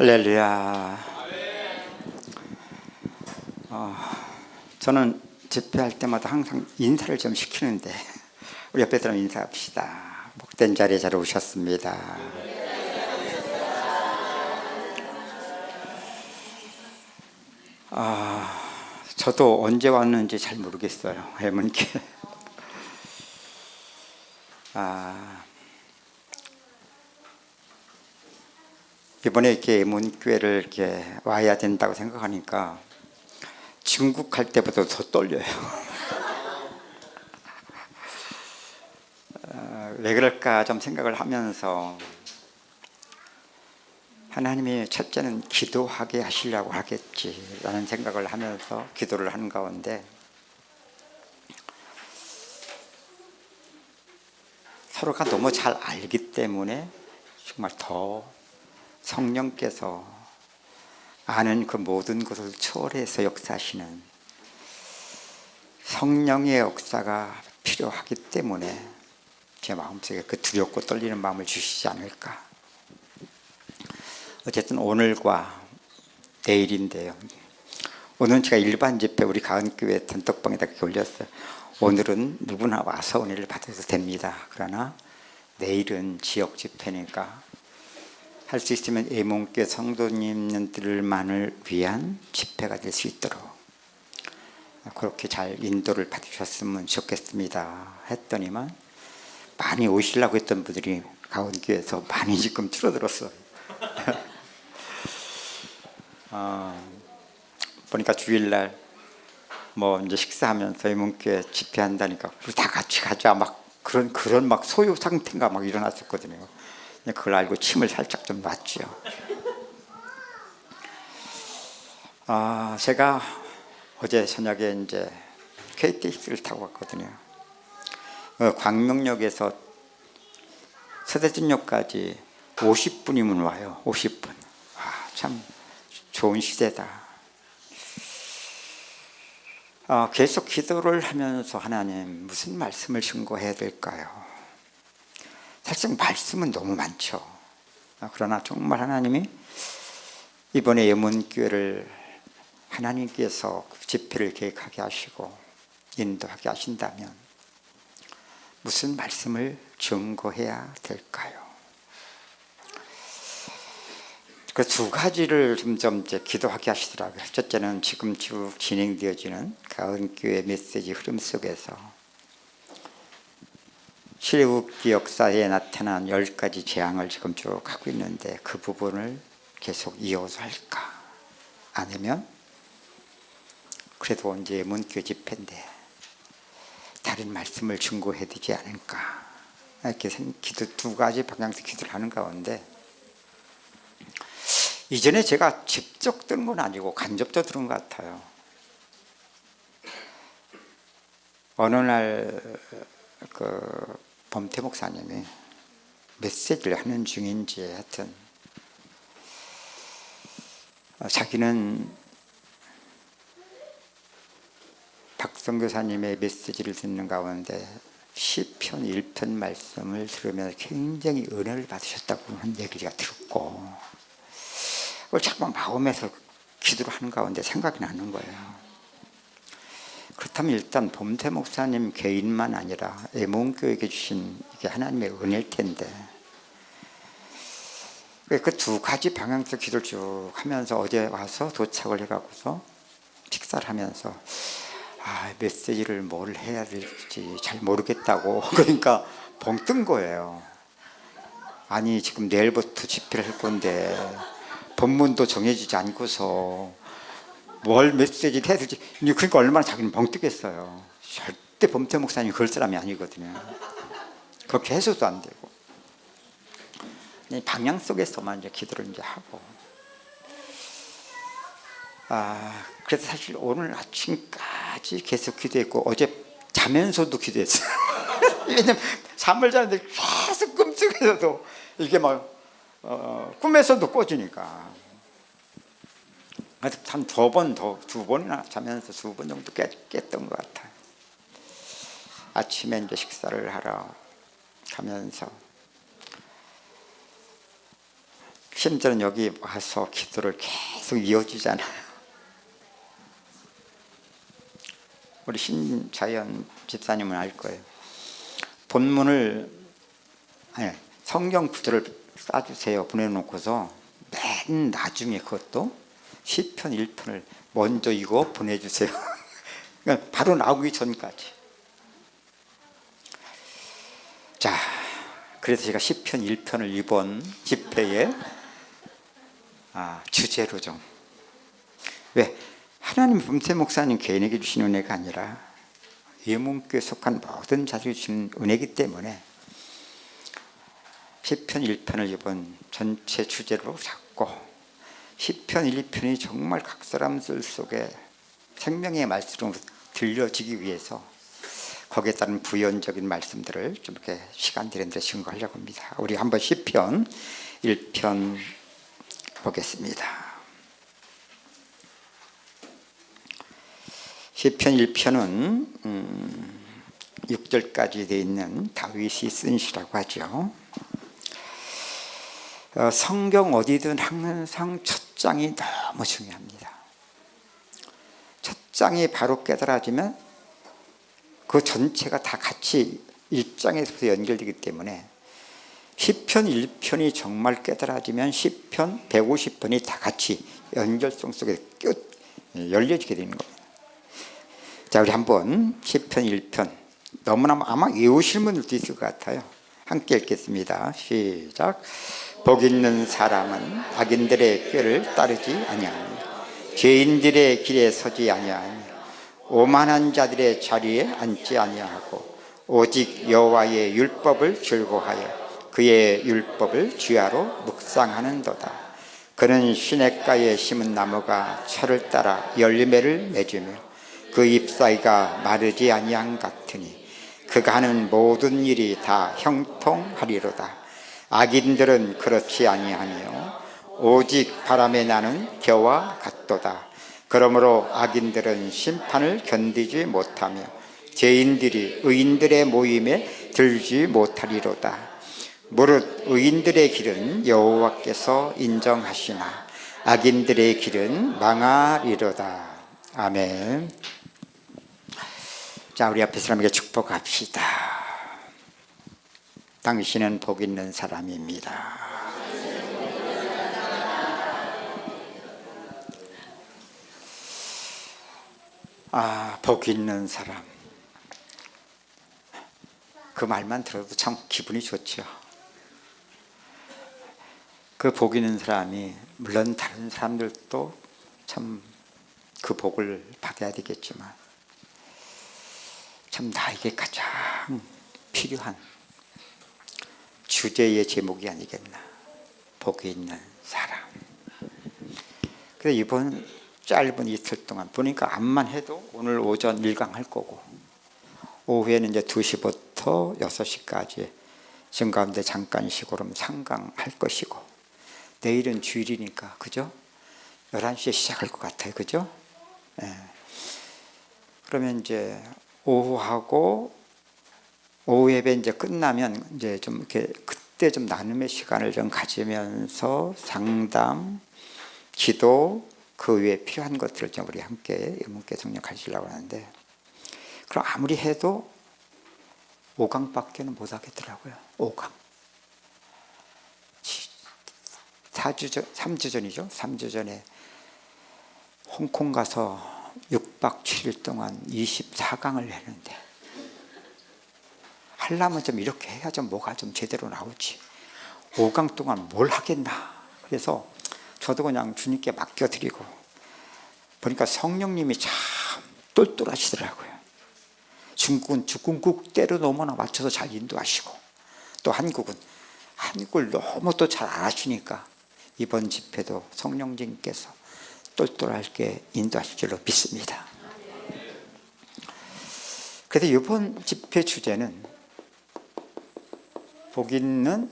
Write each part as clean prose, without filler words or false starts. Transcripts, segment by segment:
할렐루야. 저는 집회할 때마다 항상 인사를 좀 시키는데 우리 옆에 사람 인사합시다. 복된 자리에 잘 오셨습니다. 저도 언제 왔는지 잘 모르겠어요. 해문께. 이번에 이렇게 예문교회를 이렇게 와야 된다고 생각하니까 중국 갈 때보다 더 떨려요. 왜 그럴까 좀 생각을 하면서 하나님이 첫째는 기도하게 하시려고 하겠지라는 생각을 하면서 기도를 하는 가운데 서로가 너무 잘 알기 때문에 정말 더 성령께서 아는 그 모든 것을 초월해서 역사하시는 성령의 역사가 필요하기 때문에 제 마음속에 그 두렵고 떨리는 마음을 주시지 않을까. 어쨌든 오늘과 내일인데요. 오늘은 제가 일반 집회 우리 가은교회 단톡방에다 올렸어요. 오늘은 누구나 와서 은혜를 받아도 됩니다. 그러나 내일은 지역 집회니까 할 수 있으면 예문교회 성도님들만을 위한 집회가 될 수 있도록 그렇게 잘 인도를 받으셨으면 좋겠습니다 했더니만 많이 오시려고 했던 분들이 가은교회에서 많이 지금 줄어들었어요. 보니까 주일날 뭐 이제 식사하면서 예문교회 집회한다니까 우리 다 같이 가자 막 그런 막 소요 상태가 막 일어났었거든요. 그걸 알고 침을 살짝 좀 놨죠. 제가 어제 저녁에 이제 KTX를 타고 갔거든요. 광명역에서 서대전역까지 50분이면 와요. 50분. 참 좋은 시대다. 계속 기도를 하면서 하나님 무슨 말씀을 증거해야 될까요? 사실 말씀은 너무 많죠. 그러나 정말 하나님이 이번에 예문교회를 하나님께서 집회를 계획하게 하시고 인도하게 하신다면 무슨 말씀을 증거해야 될까요? 그 두 가지를 점점 이제 기도하게 하시더라고요. 첫째는 지금 쭉 진행되어지는 가은교회 메시지 흐름 속에서 출애굽기 역사에 나타난 10가지 재앙을 지금 쭉 하고 있는데 그 부분을 계속 이어서 할까? 아니면 그래도 언제 예문교회 집회인데 다른 말씀을 증거해야 되지 않을까? 이렇게 두 가지 방향에서 기도를 하는 가운데 이전에 제가 직접 들은 건 아니고 간접적으로 들은 것 같아요. 어느 날 범태 목사님이 메시지를 하는 중인지 하여튼 자기는 박성 교사님의 메시지를 듣는 가운데 시편 1편 말씀을 들으면서 굉장히 은혜를 받으셨다고 하는 얘기가 들었고 그걸 자꾸 마음에서 기도를 하는 가운데 생각이 나는 거예요. 그렇다면 일단 범태 목사님 개인만 아니라 예문교회에게 주신 이게 하나님의 은혜일 텐데 그 두 가지 방향에서 기도를 쭉 하면서 어제 와서 도착을 해가고서 식사를 하면서 메시지를 뭘 해야 될지 잘 모르겠다고 그러니까 벙 뜬 거예요. 아니 지금 내일부터 집회를 할 건데 본문도 정해지지 않고서 뭘 메시지를 해야 될지 그러니까 얼마나 자기는 벙 뜨겠어요. 절대 범태 목사님이 그럴 사람이 아니거든요. 그렇게 해서도 안 되고 방향 속에서만 이제 기도를 이제 하고 그래서 사실 오늘 아침까지 계속 기도했고 어제 자면서도 기도했어요. 왜냐면 잠을 자는데 계속 꿈속에서도 이게 막 꿈에서도 꽂으니까 한 두 번이나 자면서 2번 정도 깼던 것 같아요. 아침에 이제 식사를 하러 가면서 심지어는 여기 와서 기도를 계속 이어주잖아요. 우리 신자연 집사님은 알 거예요. 본문을 성경 구절을 싸주세요 보내놓고서 맨 나중에 그것도 시편 1편을 먼저 이거 보내주세요. 그러니까 바로 나오기 전까지. 자, 그래서 제가 시편 1편을 이번 집회에 주제로 좀, 왜 하나님 범세 목사님 개인에게 주신 은혜가 아니라 예문교에 속한 모든 자들이 주신 은혜이기 때문에 시편 1편을 이번 전체 주제로 잡고 시편 1편이 정말 각 사람 들 속에 생명의 말씀으로 들려지기 위해서 거기에 따른 부연적인 말씀들을 좀 이렇게 시간 되는 데 증거하려고 합니다. 우리 한번 시편 1편 보겠습니다. 시편 1편은 6절까지 되어 있는 다윗이 쓴 시라고 하죠. 성경 어디든 항상 첫 장이 너무 중요합니다. 첫 장이 바로 깨달아지면 그 전체가 다 같이 1장에서 연결되기 때문에 시편 1편이 정말 깨달아지면 시편 150편이 다 같이 연결성 속에 열려지게 되는 겁니다. 자, 우리 한번 시편 1편 너무나 아마 외우실 분들도 있을 것 같아요. 함께 읽겠습니다. 시작. 복 있는 사람은 악인들의 꾀를 따르지 아니하니 죄인들의 길에 서지 아니하니 오만한 자들의 자리에 앉지 아니하고 오직 여호와의 율법을 즐거워하여 그의 율법을 주야로 묵상하는도다. 그는 시냇가에 심은 나무가 철을 따라 열매를 맺으며 그 잎사이가 마르지 아니한 같으니 그가 하는 모든 일이 다 형통하리로다. 악인들은 그렇지 아니하며 오직 바람에 나는 겨와 같도다. 그러므로 악인들은 심판을 견디지 못하며 죄인들이 의인들의 모임에 들지 못하리로다. 무릇 의인들의 길은 여호와께서 인정하시나 악인들의 길은 망하리로다. 아멘. 자, 우리 앞에 사람에게 축복합시다. 당신은 복 있는 사람입니다. 복 있는 사람. 그 말만 들어도 참 기분이 좋죠. 그 복 있는 사람이 물론 다른 사람들도 참 그 복을 받아야 되겠지만 참 나에게 가장 필요한 주제의 제목이 아니겠나. 복이 있는 사람. 그래서 이번 짧은 이틀 동안 보니까 암만 해도 오늘 오전 1강 할 거고 오후에는 이제 2시부터 6시까지 지금 가운데 잠깐 쉬고 그러면 3강 할 것이고 내일은 주일이니까 그죠? 11시에 시작할 것 같아요. 그죠? 네. 그러면 이제 오후하고 오후 예배 이제 끝나면 이제 좀 이렇게 그때 좀 나눔의 시간을 좀 가지면서 상담, 기도 그 외에 필요한 것들을 좀 우리 함께 예문께 성령 가지려고 하는데 그럼 아무리 해도 5강밖에는 못 하겠더라고요. 5강. 3주 전이죠. 3주 전에 홍콩 가서 6박 7일 동안 24강을 했는데 하려면 좀 이렇게 해야 좀 뭐가 좀 제대로 나오지. 5강 동안 뭘 하겠나. 그래서 저도 그냥 주님께 맡겨드리고 보니까 성령님이 참 똘똘하시더라고요. 중국은 중국대로 너무나 맞춰서 잘 인도하시고 또 한국을 너무 또 잘 알아주니까 이번 집회도 성령님께서 똘똘하게 인도하실 줄로 믿습니다. 그래서 이번 집회 주제는 복 있는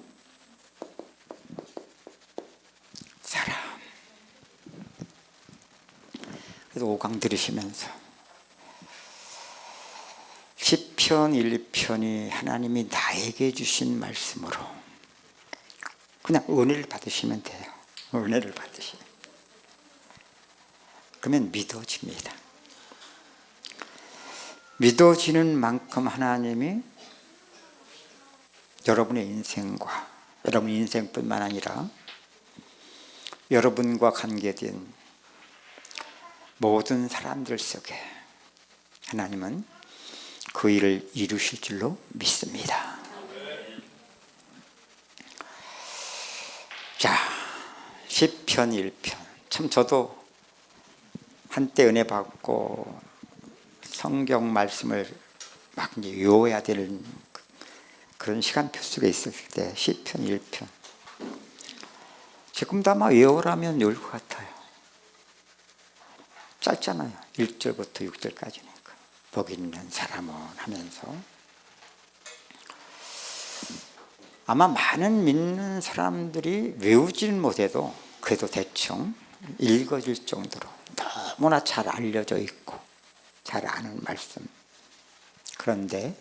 사람. 그래서 5강 들으시면서 시편 1, 2편이 하나님이 나에게 주신 말씀으로 그냥 은혜를 받으시면 돼요. 은혜를 받으시면 그러면 믿어집니다. 믿어지는 만큼 하나님이 여러분의 인생과 여러분 인생뿐만 아니라 여러분과 관계된 모든 사람들 속에 하나님은 그 일을 이루실 줄로 믿습니다. 자, 시편 1편. 참 저도 한때 은혜 받고 성경 말씀을 막 이제 외워야 되는 그런 시간표 속에 있을 때 시편 1편. 지금도 아마 외우라면 외울 것 같아요. 짧잖아요. 1절부터 6절까지니까. 복 있는 사람은 하면서 아마 많은 믿는 사람들이 외우지는 못해도 그래도 대충 읽어질 정도로 너무나 잘 알려져 있고 잘 아는 말씀. 그런데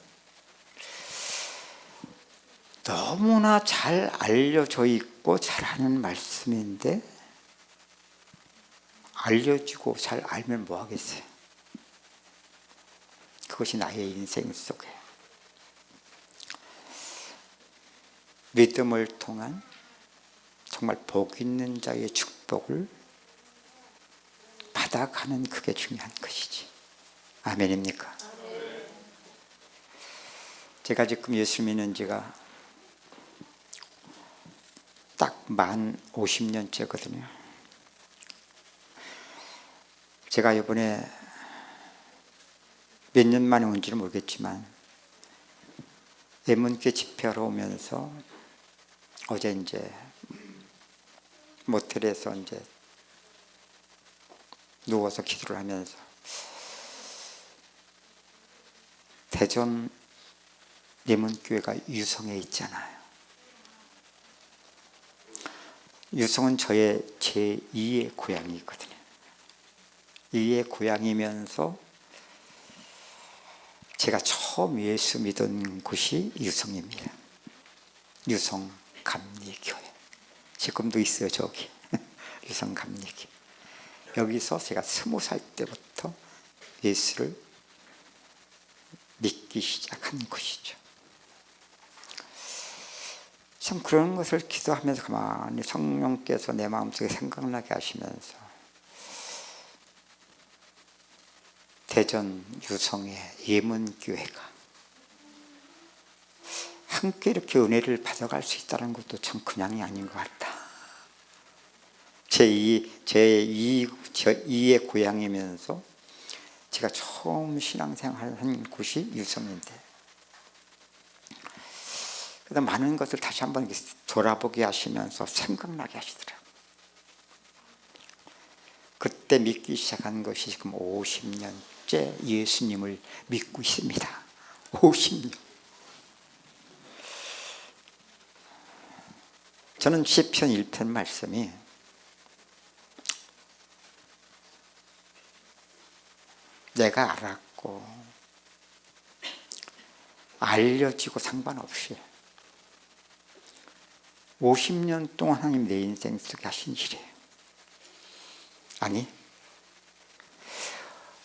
너무나 잘 알려져 있고 잘 아는 말씀인데 알려지고 잘 알면 뭐 하겠어요? 그것이 나의 인생 속에 믿음을 통한 정말 복 있는 자의 축복을 받아가는 그게 중요한 것이지. 아멘입니까? 제가 지금 예수 믿는 지가 딱 만 50년째거든요. 제가 이번에 몇 년 만에 온지는 모르겠지만 예문교 집회하러 오면서 어제 이제 모텔에서 이제 누워서 기도를 하면서 대전 예문교회가 유성에 있잖아요. 유성은 저의 제2의 고향이거든요. 2의 고향이면서 제가 처음 예수 믿은 곳이 유성입니다. 유성 감리교회. 지금도 있어요, 저기. 유성 감리교회. 여기서 제가 20살 때부터 예수를 믿기 시작한 곳이죠. 참 그런 것을 기도하면서 가만히 성령께서 내 마음속에 생각나게 하시면서 대전 유성의 예문교회가 함께 이렇게 은혜를 받아갈 수 있다는 것도 참 그냥이 아닌 것 같다. 제2의 고향이면서 제가 처음 신앙생활을 한 곳이 유성인데 그래서 많은 것을 다시 한번 돌아보게 하시면서 생각나게 하시더라고요. 그때 믿기 시작한 것이 지금 50년째 예수님을 믿고 있습니다. 50년. 저는 시편 1편 말씀이 내가 알았고 알려지고 상관없이 50년 동안 하나님 내 인생 속에 하신 일이에요. 아니,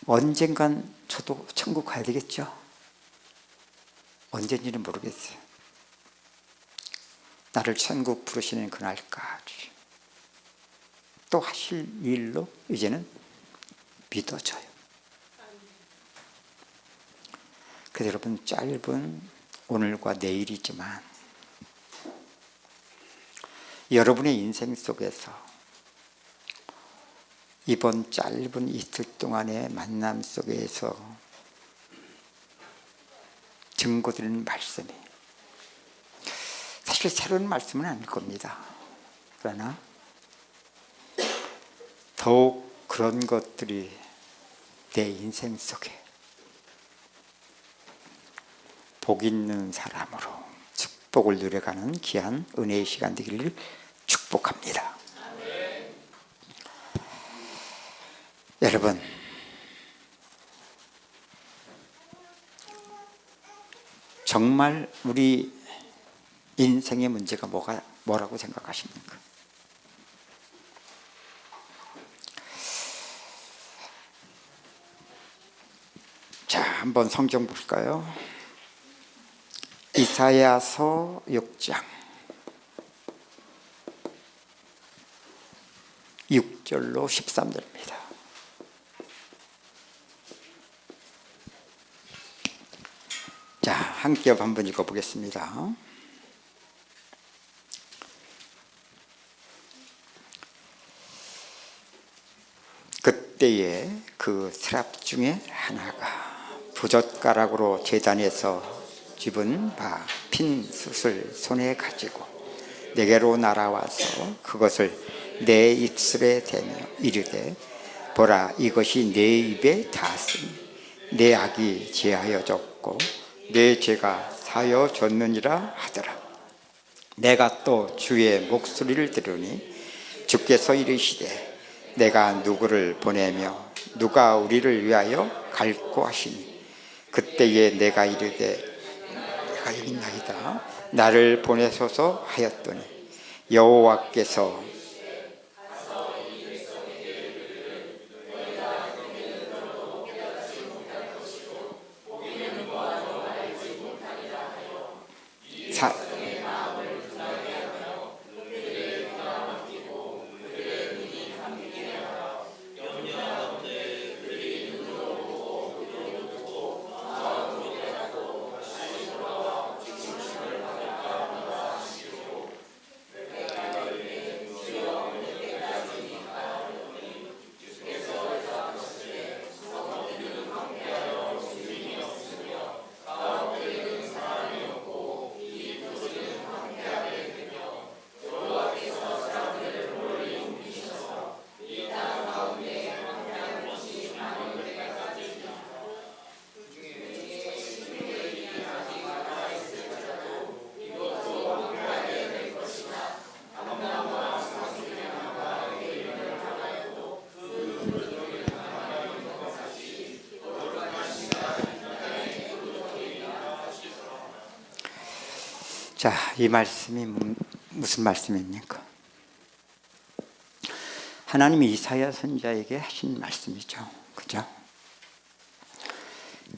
언젠간 저도 천국 가야 되겠죠? 언젠지는 모르겠어요. 나를 천국 부르시는 그날까지 또 하실 일로 이제는 믿어져요. 그래서 여러분, 짧은 오늘과 내일이지만 여러분의 인생 속에서 이번 짧은 이틀 동안의 만남 속에서 증거드리는 말씀이 사실 새로운 말씀은 아닐 겁니다. 그러나 더욱 그런 것들이 내 인생 속에 복 있는 사람으로 축복을 누려가는 귀한 은혜의 시간 되기를 축복합니다. 여러분, 정말 우리 인생의 문제가 뭐라고 생각하십니까? 자, 한번 성경 볼까요? 이사야서 6장 6절로 13절입니다. 자, 함께 한번 읽어보겠습니다. 그때에 그 스랍 중에 하나가 부젓가락으로 제단에서 집은 바 핀 숯을 손에 가지고 내게로 날아와서 그것을 내 입술에 대며 이르되 보라, 이것이 내 입에 닿았으니 내 악이 제하여졌고 내 죄가 사여졌느니라 하더라. 내가 또 주의 목소리를 들으니 주께서 이르시되 내가 누구를 보내며 누가 우리를 위하여 갈고 하시니 그때에 내가 이르되 내가 여기 있나이다 나를 보내소서 하였더니 여호와께서 자, 이 말씀이 무슨 말씀입니까? 하나님이 이사야 선지자에게 하신 말씀이죠. 그죠?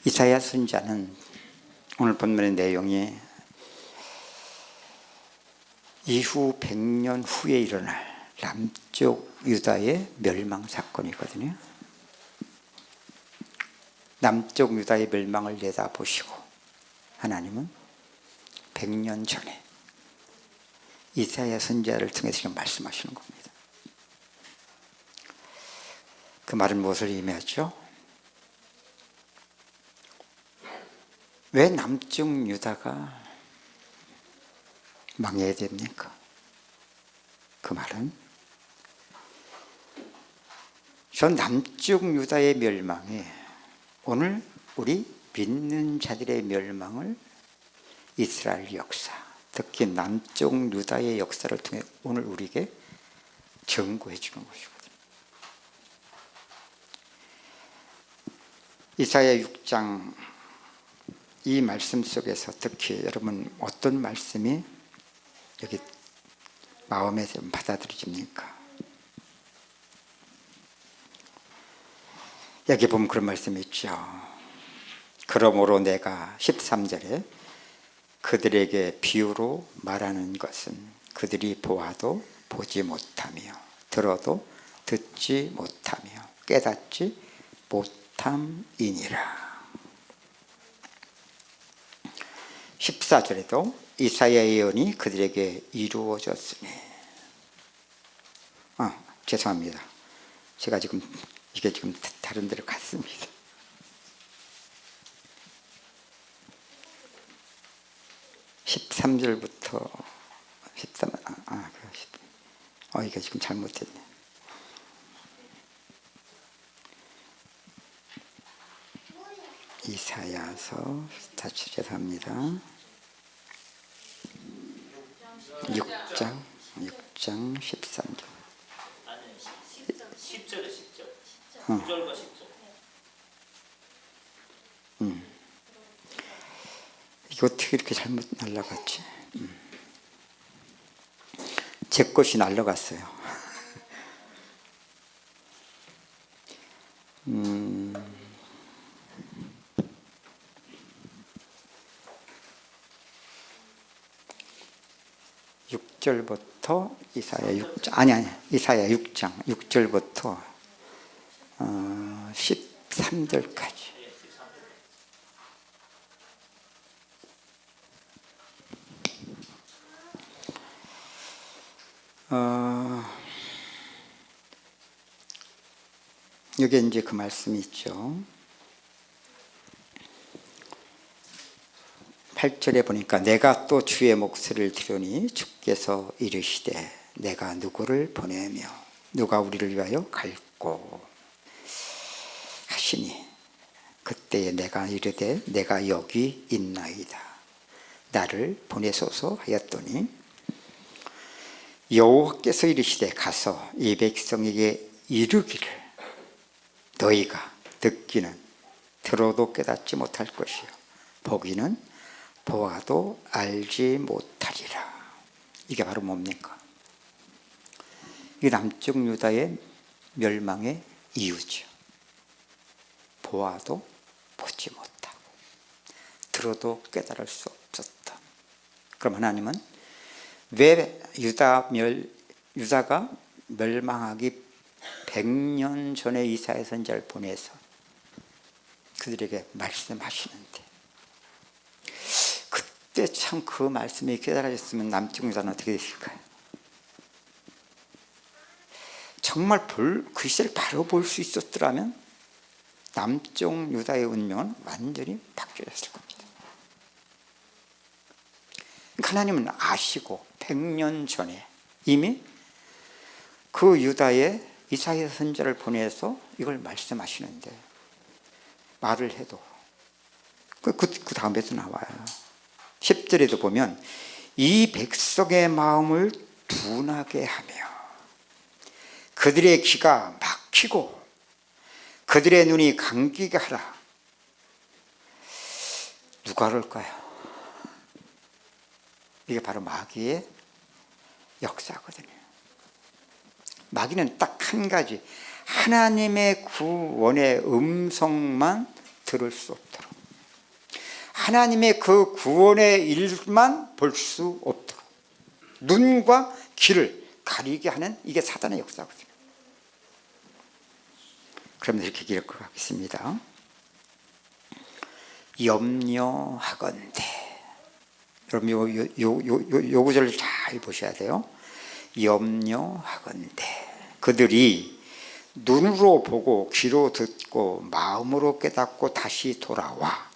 이사야 선지자는 오늘 본문의 내용이 이후 100년 후에 일어날 남쪽 유다의 멸망 사건이거든요. 남쪽 유다의 멸망을 내다보시고 하나님은 100년 전에 이사야 선지자를 통해서 지금 말씀하시는 겁니다. 그 말은 무엇을 의미하죠? 왜 남쪽 유다가 망해야 됩니까? 그 말은 저 남쪽 유다의 멸망이 오늘 우리 믿는 자들의 멸망을 이스라엘 역사, 특히 남쪽 유다의 역사를 통해 오늘 우리에게 경고해 주는 것이거든요. 이사야 6장 이 말씀 속에서 특히 여러분 어떤 말씀이 여기 마음에 좀 받아들여집니까? 여기 보면 그런 말씀이 있죠. 그러므로 내가 13절에 그들에게 비유로 말하는 것은 그들이 보아도 보지 못하며 들어도 듣지 못하며 깨닫지 못함이니라. 14절에도 이사야의 예언이 그들에게 이루어졌으니 죄송합니다. 제가 지금 이게 지금 다른 데로 갔습니다. 13절부터 13, 이게 지금 잘못됐네. 이사야서 다시 죄송합니다. 6장 13절. 아니 10절에 10절. 9절과 10절. 이거 어떻게 이렇게 잘못 날라갔지? 제 것이 날라갔어요. 6절부터 이사야 6장 아니 이사야 6장 6절부터 13절까지. 여기 이제 그 말씀이 있죠. 8절에 보니까 내가 또 주의 목소리를 들으니 주께서 이르시되 내가 누구를 보내며 누가 우리를 위하여 갈고 하시니 그때에 내가 이르되 내가 여기 있나이다 나를 보내소서 하였더니 여호와께서 이르시되 가서 이 백성에게 이르기를 너희가 듣기는 들어도 깨닫지 못할 것이요 보기는 보아도 알지 못하리라. 이게 바로 뭡니까? 이 남쪽 유다의 멸망의 이유죠. 보아도 보지 못하고 들어도 깨달을 수 없었다. 그럼 하나님은 왜 유다가 멸망하기 100년 전에 이사야 선지자를 보내서 그들에게 말씀하시는데 그때 참 그 말씀이 깨달아졌으면 남쪽 유다는 어떻게 됐을까요? 정말 그 시대를 바로 볼 수 있었더라면 남쪽 유다의 운명은 완전히 바뀌었을 겁니다. 하나님은 아시고 100년 전에 이미 그 유다의 이사야 선지자를 보내서 이걸 말씀하시는데 말을 해도 그 다음에도 나와요. 10절에도 보면 이 백성의 마음을 둔하게 하며 그들의 귀가 막히고 그들의 눈이 감기게 하라. 누가 그럴까요? 이게 바로 마귀의 역사거든요. 마귀는 딱 한 가지, 하나님의 구원의 음성만 들을 수 없도록, 하나님의 그 구원의 일만 볼 수 없도록 눈과 귀를 가리게 하는 이게 사단의 역사거든요. 그럼 이렇게 기록하겠습니다. 염려하건대. 여러분 요 구절을 잘 보셔야 돼요. 염려하건대 그들이 눈으로 보고 귀로 듣고 마음으로 깨닫고 다시 돌아와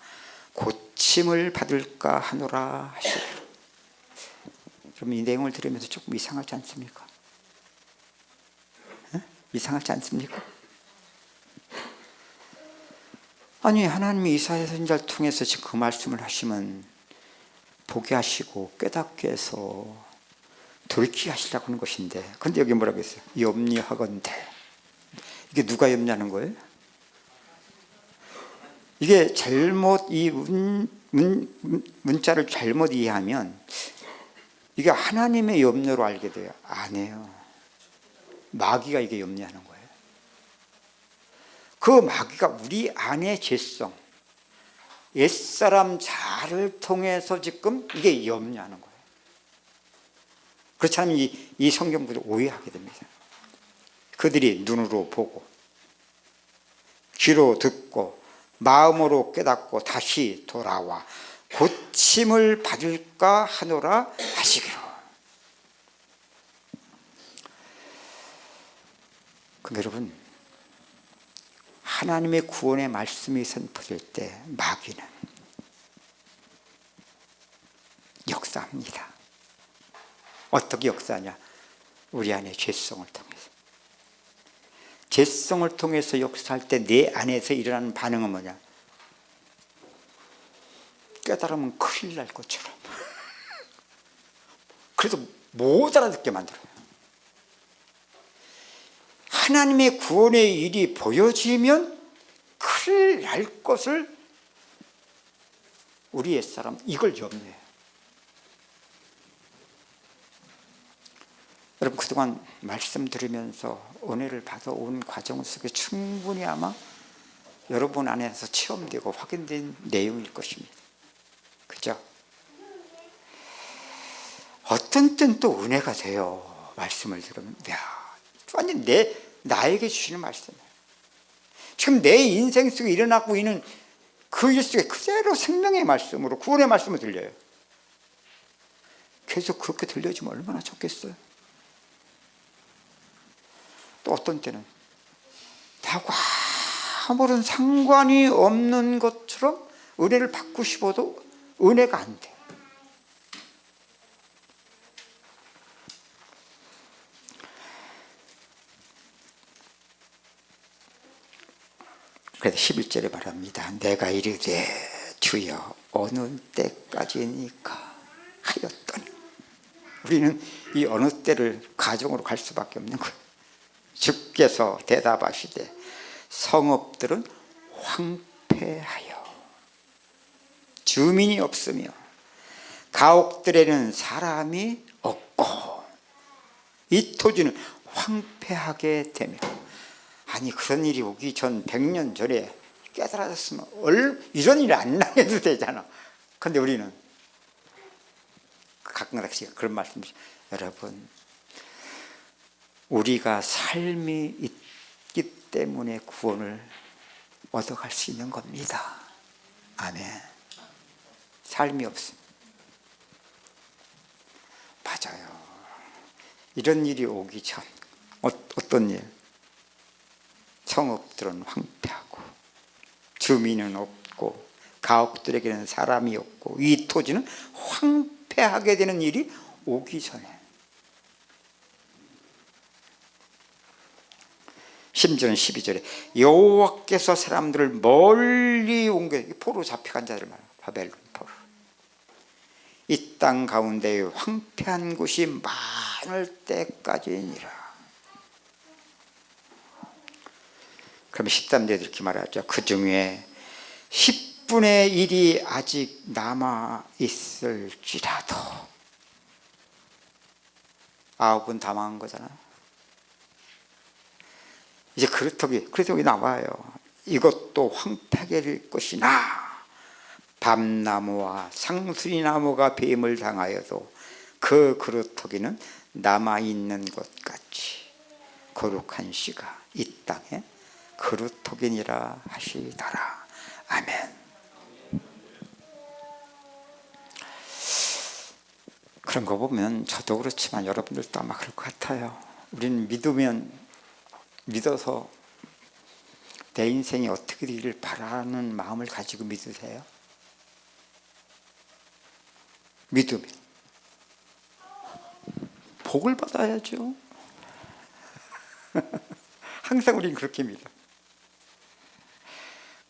고침을 받을까 하노라 하시기로. 그럼 이 내용을 들으면서 조금 이상하지 않습니까? 에? 이상하지 않습니까? 아니 하나님이 이사야 선지자를 통해서 지금 그 말씀을 하시면 보게 하시고 깨닫게 해서 돌이키게 하시려고 하는 것인데, 근데 여기 뭐라고 했어요? 염려하건대. 이게 누가 염려하는 거예요? 이게 잘못 이 문자를 잘못 이해하면 이게 하나님의 염려로 알게 돼요. 아니에요. 마귀가 이게 염려하는 거예요. 그 마귀가 우리 안의 죄성, 옛사람 자를 통해서 지금 이게 염려하는 거예요. 그렇지 않으면 이 성경들을 오해하게 됩니다. 그들이 눈으로 보고 귀로 듣고 마음으로 깨닫고 다시 돌아와 고침을 받을까 하노라 하시기로. 그럼 여러분, 하나님의 구원의 말씀이 선포될 때 마귀는 역사합니다. 어떻게 역사하냐? 우리 안의 죄성을 통해서. 죄성을 통해서 역사할 때 내 안에서 일어나는 반응은 뭐냐? 깨달으면 큰일 날 것처럼. 그래서 못 알아듣게 만들어요. 하나님의 구원의 일이 보여지면 큰일 날 것을 우리 옛사람 이걸 염려해요. 여러분 그동안 말씀 들으면서 은혜를 받아온 과정 속에 충분히 아마 여러분 안에서 체험되고 확인된 내용일 것입니다. 그죠? 어떤 때는 또 은혜가 돼요. 말씀을 들으면 완전 나에게 주시는 말씀이에요. 지금 내 인생 속에 일어나고 있는 그 일 속에 그대로 생명의 말씀으로 구원의 말씀을 들려요. 계속 그렇게 들려주면 얼마나 좋겠어요. 또 어떤 때는 나하고 아무런 상관이 없는 것처럼 은혜를 받고 싶어도 은혜가 안 돼. 그래서 11절에 말합니다. 내가 이르되 주여 어느 때까지니까 하였더니, 우리는 이 어느 때를 가정으로 갈 수밖에 없는 거예요. 주께서 대답하시되 성읍들은 황폐하여 주민이 없으며 가옥들에는 사람이 없고 이 토지는 황폐하게 되며. 아니 그런 일이 오기 전 100년 전에 깨달았으면 이런 일이 안 나게도 되잖아. 그런데 우리는 가끔가다 그런 말씀이죠. 여러분, 우리가 삶이 있기 때문에 구원을 얻어갈 수 있는 겁니다. 아멘. 삶이 없습니다. 맞아요. 이런 일이 오기 전 어떤 일? 성읍들은 황폐하고 주민은 없고 가옥들에게는 사람이 없고 이 토지는 황폐하게 되는 일이 오기 전에, 심지어는 12절에 여호와께서 사람들을 멀리 옮겨, 포로 잡혀간 자들 말이에요. 바벨론 포로. 이 땅 가운데에 황폐한 곳이 많을 때까지니라. 그럼 13절에 이렇게 말하죠. 그 중에 10분의 1이 아직 남아 있을지라도. 9은 다 망한 거잖아요. 이제 그렇다고 나와요. 이것도 황폐하게 될 것이나 밤나무와 상수리나무가 뱀을 당하여도 그 그루터기는 남아있는 것 같이 거룩한 씨가 이 땅에 그루터기니라 하시더라. 아멘. 그런 거 보면 저도 그렇지만 여러분들도 아마 그럴 것 같아요. 우리는 믿어서 내 인생이 어떻게 되기를 바라는 마음을 가지고 믿으세요? 믿으면 복을 받아야죠. 항상 우리는 그렇게 믿어.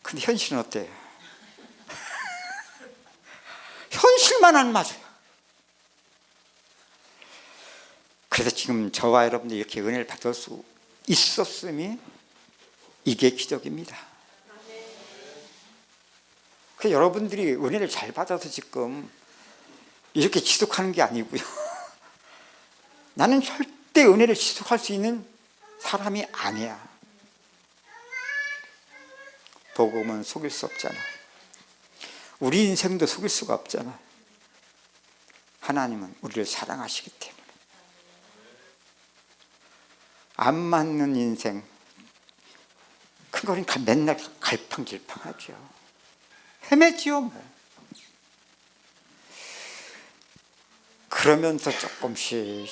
근데 현실은 어때요? 현실만 안 맞아요. 그래서 지금 저와 여러분들이 이렇게 은혜를 받을 수 있었음이 이게 기적입니다. 그래서 여러분들이 은혜를 잘 받아서 지금 이렇게 지속하는 게 아니고요. 나는 절대 은혜를 지속할 수 있는 사람이 아니야. 복음은 속일 수 없잖아. 우리 인생도 속일 수가 없잖아. 하나님은 우리를 사랑하시기 때문에. 안 맞는 인생, 그거는 맨날 갈팡질팡하죠. 헤매지요 뭐. 그러면서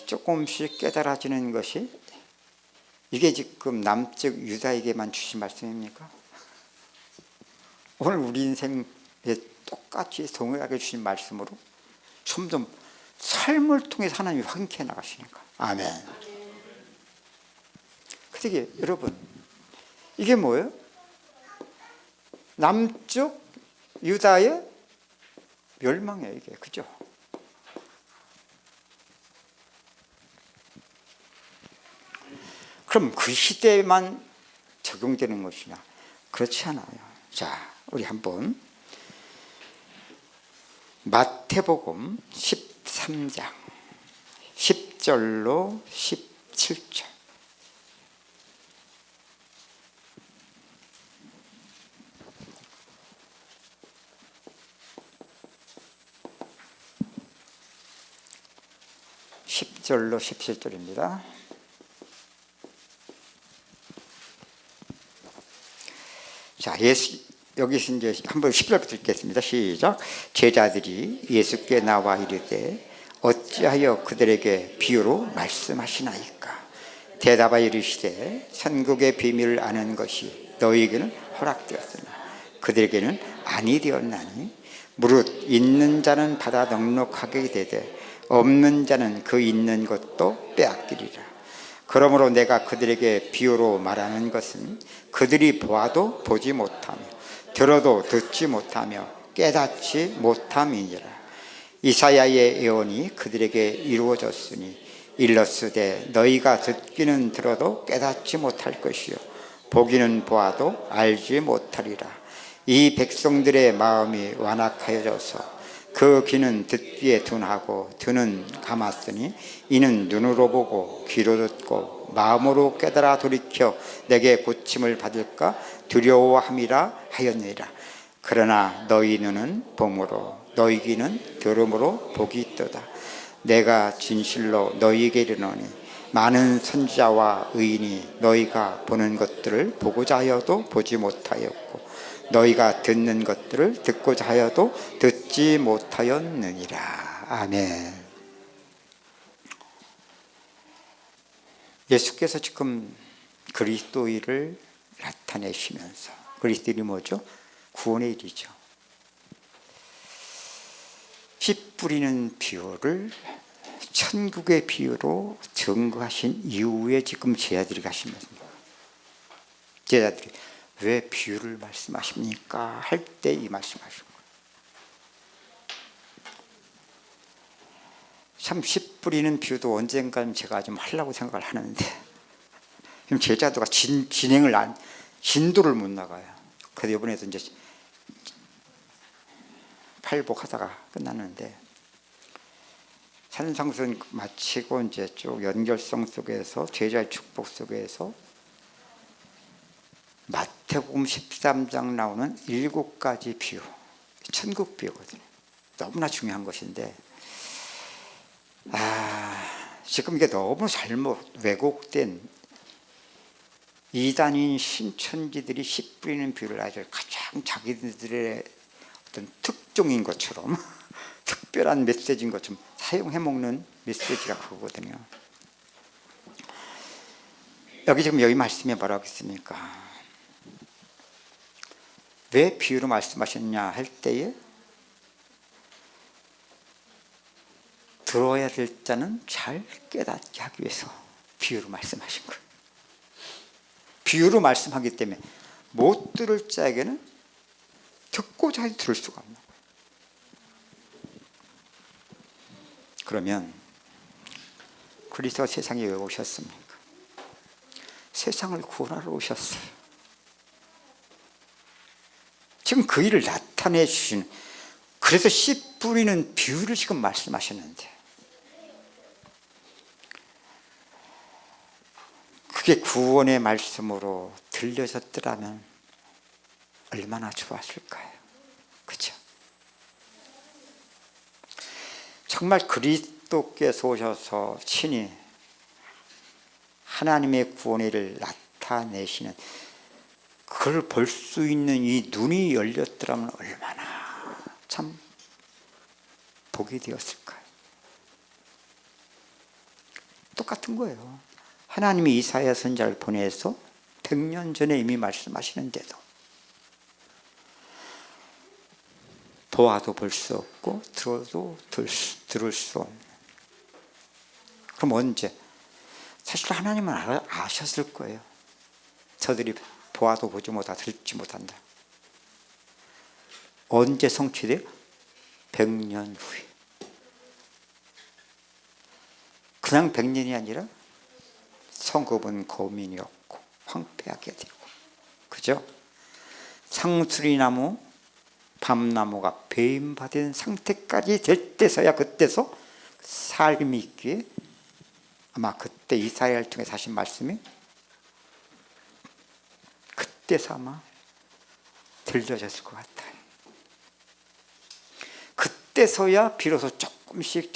조금씩 깨달아지는 것이, 이게 지금 남쪽 유다에게만 주신 말씀입니까? 오늘 우리 인생에 똑같이 동일하게 주신 말씀으로 점점 삶을 통해서 하나님이 확인해 나가시니까. 아멘. 그게 여러분, 이게 뭐예요? 남쪽 유다의 멸망이에요, 이게. 그죠? 그럼 그 시대에만 적용되는 것이냐? 그렇지 않아요. 자, 우리 한번 마태복음 13장 10절로 17절. 16절로 17절입니다. 자, 여기서 이제 한번 10절부터 읽겠습니다. 시작. 제자들이 예수께 나와 이르되 어찌하여 그들에게 비유로 말씀하시나이까? 대답하여 이르시되 천국의 비밀을 아는 것이 너희에게는 허락되었으나 그들에게는 아니 되었나니 무릇 있는 자는 받아 넉넉하게 되되 없는 자는 그 있는 것도 빼앗기리라. 그러므로 내가 그들에게 비유로 말하는 것은 그들이 보아도 보지 못하며 들어도 듣지 못하며 깨닫지 못함이니라. 이사야의 예언이 그들에게 이루어졌으니 일렀으되 너희가 듣기는 들어도 깨닫지 못할 것이요 보기는 보아도 알지 못하리라. 이 백성들의 마음이 완악하여져서 그 귀는 듣기에 둔하고 눈은 감았으니 이는 눈으로 보고 귀로 듣고 마음으로 깨달아 돌이켜 내게 고침을 받을까 두려워함이라 하였느니라. 그러나 너희 눈은 봄으로 너희 귀는 들음으로 복이 있도다. 내가 진실로 너희에게 이르노니 많은 선지자와 의인이 너희가 보는 것들을 보고자 하여도 보지 못하였고 너희가 듣는 것들을 듣고자 하여도 듣지 못하였느니라. 아멘. 예수께서 지금 그리스도인을 나타내시면서, 그리스도인이 뭐죠? 구원의 일이죠. 씨 뿌리는 비유를 천국의 비유로 증거하신 이후에 지금 제자들이 가시면서 제자들이 왜 비유를 말씀하십니까? 할 때 이 말씀하신 거예요. 참 씨 뿌리는 비유도 언젠가는 제가 좀 하려고 생각을 하는데 지금 제자도가 진도를 못 나가요. 그래서 이번에도 이제 팔복하다가 끝났는데 산상수훈 마치고 이제 쭉 연결성 속에서 제자의 축복 속에서 마태복음 13장 나오는 7가지 비유, 천국 비유거든요. 너무나 중요한 것인데 지금 이게 너무 잘못 왜곡된 이단인 신천지들이 씨 뿌리는 비유를 아주 가장 자기들의 어떤 특종인 것처럼 특별한 메시지인 것처럼 사용해먹는 메시지가 그거거든요. 여기 말씀에 뭐라고 했습니까? 왜 비유로 말씀하셨냐 할 때에 들어야 될 자는 잘 깨닫게 하기 위해서 비유로 말씀하신 거예요. 비유로 말씀하기 때문에 못 들을 자에게는 듣고자 해도 들을 수가 없는 거예요. 그러면 그리스도가 세상에 왜 오셨습니까? 세상을 구원하러 오셨어요. 지금 그 일을 나타내 주시는, 그래서 씨 뿌리는 비유를 지금 말씀하셨는데 그게 구원의 말씀으로 들려졌더라면 얼마나 좋았을까요? 그렇죠? 정말 그리스도께서 오셔서 친히 하나님의 구원의 일을 나타내시는, 그걸 볼 수 있는 이 눈이 열렸더라면 얼마나 참 복이 되었을까요? 똑같은 거예요. 하나님이 이사야 선지자를 보내서 100년 전에 이미 말씀하시는데도 보아도 볼 수 없고 들어도 들을 수 없는. 그럼 언제? 사실 하나님은 아셨을 거예요. 저들이 보아도 보지 못하고 듣지 못한다. 언제 성취돼요? 100년 후에. 그냥 100년이 아니라 성읍은 거민이 없고 황폐하게 되고, 그죠? 상수리나무, 밤나무가 배임받은 상태까지 될 때서야, 그때서 삶이 있기에 아마 그때 이사야를 통해 하신 말씀이 그때서 아마 들려졌을 것 같아요. 그때서야 비로소 조금씩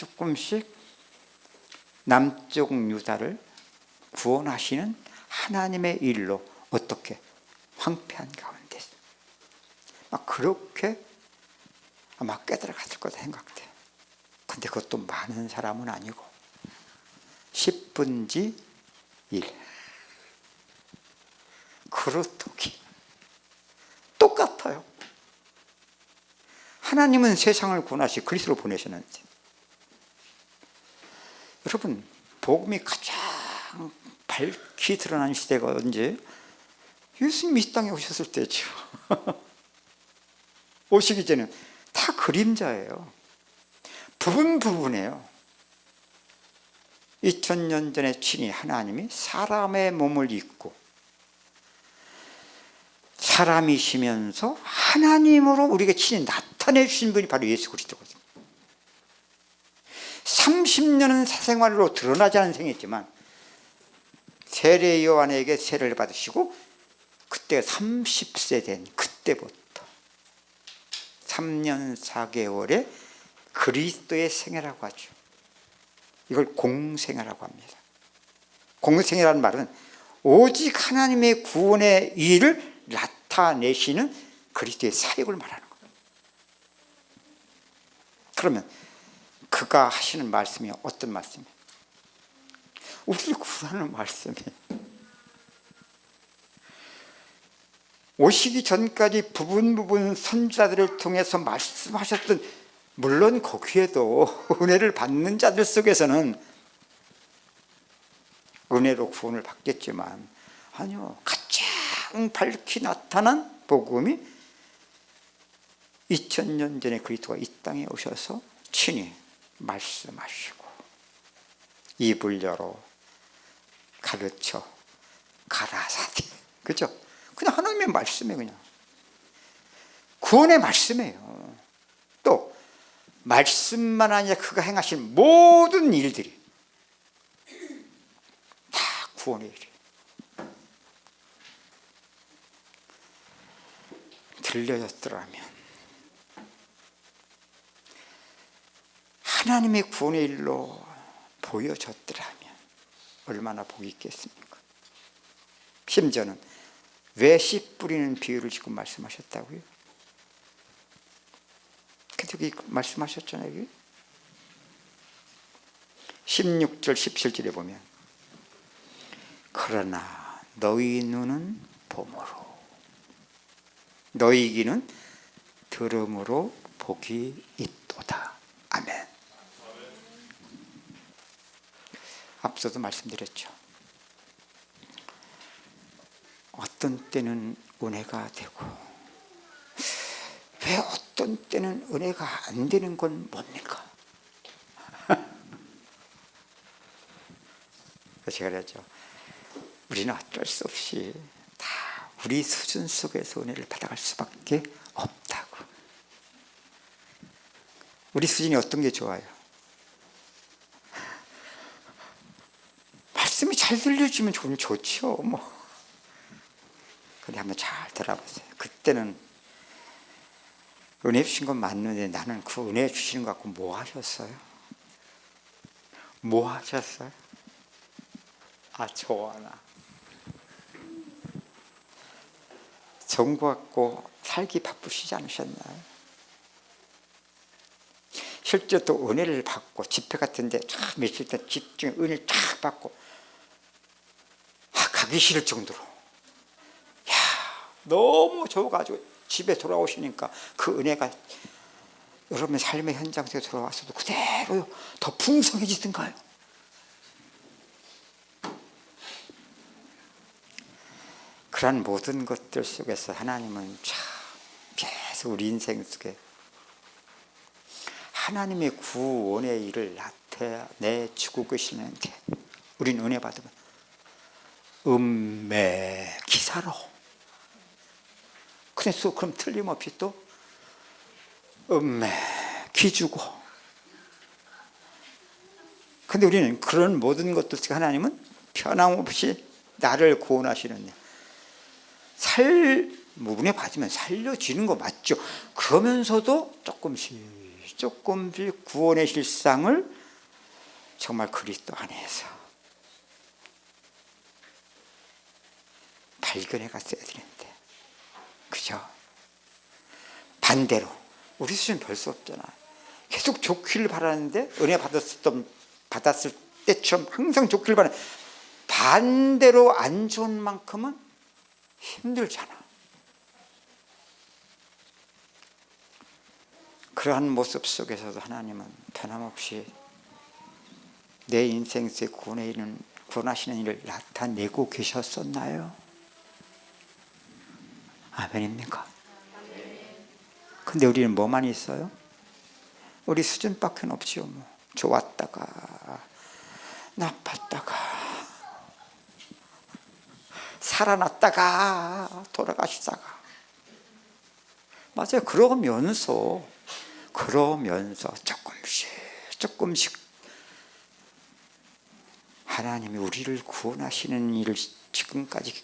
남쪽 유다를 구원하시는 하나님의 일로 어떻게 황폐한 가운데서 막 그렇게 아마 깨달아갔을 거다 생각돼. 근데 그것도 많은 사람은 아니고 10분지 1. 그렇더기 똑같아요. 하나님은 세상을 구원하시 그리스도를 보내셨는데, 여러분 복음이 가장 밝히 드러난 시대가 언제? 예수님이 이 땅에 오셨을 때죠. 오시기 전에 다 그림자예요. 부분이에요. 2000년 전에 친히 하나님이 사람의 몸을 입고 사람이시면서 하나님으로 우리에게 친히 나타내 주신 분이 바로 예수 그리스도거든요. 30년은 사생활로 드러나지 않은 생이었지만 세례 요한에게 세례를 받으시고 그때 30세 된 그때부터 3년 4개월의 그리스도의 생애라고 하죠. 이걸 공생애라고 합니다. 공생애라는 말은 오직 하나님의 구원의 일을 나타내시는 그리스도의 사역을 말하는 거예요. 그러면 그가 하시는 말씀이 어떤 말씀이에요? 우리를 구하는 말씀이에요. 오시기 전까지 부분 선지자들을 통해서 말씀하셨던, 물론 거기에도 은혜를 받는 자들 속에서는 은혜로 구원을 받겠지만, 아니요, 가장 밝히 나타난 복음이 2000년 전에 그리스도가 이 땅에 오셔서 친히 말씀하시고 입을 열어 가르쳐 가라사대, 그죠? 그냥 하나님의 말씀이에요. 그냥 구원의 말씀이에요. 또 말씀만 아니라 그가 행하신 모든 일들이 다 구원의 일이에요. 들려졌더라면, 하나님의 구원의 일로 보여졌더라면 얼마나 복이 있겠습니까? 심지어는 왜 씨 뿌리는 비유를 지금 말씀하셨다고요? 그렇게 말씀하셨잖아요. 16절 17절에 보면, 그러나 너희 눈은 봄으로 너희 귀는 들음으로 복이 있도다. 아멘. 앞서도 말씀드렸죠. 어떤 때는 은혜가 되고 왜 어떤 때는 은혜가 안 되는 건 뭡니까? 제가 그랬죠. 우리는 어쩔 수 없이 다 우리 수준 속에서 은혜를 받아갈 수밖에 없다고. 우리 수준이 어떤 게 좋아요? 말씀이 잘 들려주면 좋죠. 뭐. 근데 한번 잘 들어보세요. 그때는 은혜 주신 건 맞는데 나는 그 은혜 주시는 것 갖고 뭐 하셨어요? 뭐 하셨어요? 아, 좋아나. 정보 갖고 살기 바쁘시지 않으셨나요? 실제 또 은혜를 받고 집회 같은 데 며칠 동안 집중해 은혜를 쫙 받고 가기 싫을 정도로 너무 좋아가지고 집에 돌아오시니까 그 은혜가 여러분의 삶의 현장 속에 돌아와서도 그대로 더 풍성해지던가요? 그런 모든 것들 속에서 하나님은 참 계속 우리 인생 속에 하나님의 구원의 일을 나타내주고 계시는데, 우리는 은혜 받으면 음매 기사로, 그래서 그럼 틀림없이 또 음매 기주고. 근데 우리는 그런 모든 것들 속에 하나님은 변함없이 나를 구원하시는, 은혜 받으면 살려지는 거 맞죠? 그러면서도 조금씩 구원의 실상을 정말 그리스도 안에서 발견해 갔어야 되는데, 그죠? 반대로 우리 수준 별 수 없잖아. 계속 좋기를 바라는데, 은혜 받았을 때처럼 항상 좋기를 바라는, 반대로 안 좋은 만큼은 힘들잖아. 그러한 모습 속에서도 하나님은 변함없이 내 인생 속에 구원하시는 일을 나타내고 계셨었나요? 아멘입니까? 근데 우리는 뭐만 있어요? 우리 수준밖에 없지요. 뭐 좋았다가 나빴다가 살아났다가 돌아가시다가, 맞아요. 그러면서 조금씩 하나님이 우리를 구원하시는 일을 지금까지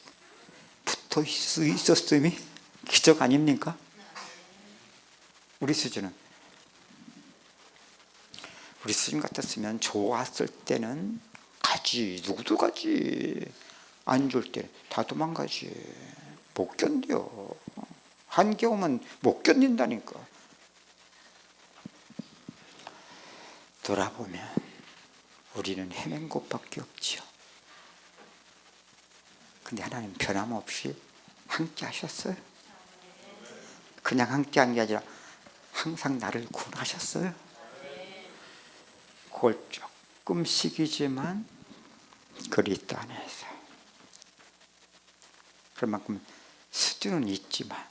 붙어 있었음이 기적 아닙니까? 우리 수준 같았으면 좋았을 때는 가지, 누구도 가지, 안 좋을 때 다 도망가지. 못 견뎌. 한겨우면 못 견딘다니까. 돌아보면 우리는 헤맨 곳밖에 없지요. 근데 하나님 변함없이 함께 하셨어요. 그냥 함께 한 게 아니라 항상 나를 구원하셨어요. 그걸 조금씩이지만 그리스도 안에서, 그런 만큼 수준은 있지만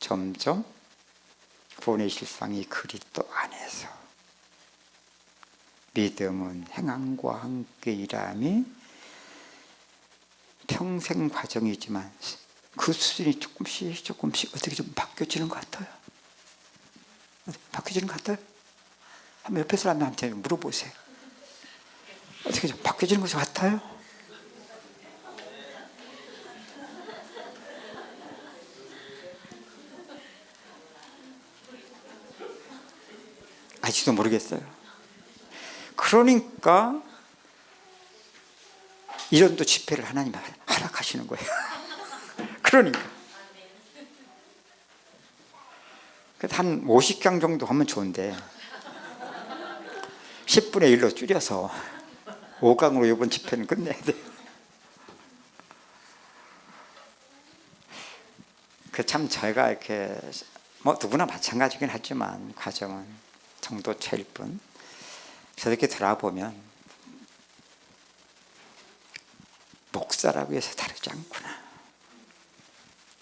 점점 구원의 실상이 그리스도 안에서, 믿음은 행함과 함께 일함이 평생 과정이지만 그 수준이 조금씩 어떻게 좀 바뀌어지는 것 같아요. 바뀌어지는 것 같아요. 한번 옆에 사람한테 물어보세요. 어떻게 좀 바뀌어지는 것 같아요? 아직도 모르겠어요. 그러니까 이런 또 집회를 하나님이 허락하시는 거예요. 그러니까 한 50강 정도 하면 좋은데 10분의 1로 줄여서 5강으로 이번 집회는 끝내야 돼요. 참 저희가 이렇게 뭐 누구나 마찬가지긴 하지만 과정은 정도 차일 뿐, 저렇게 돌아보면 목사라고 해서 다르지 않구나.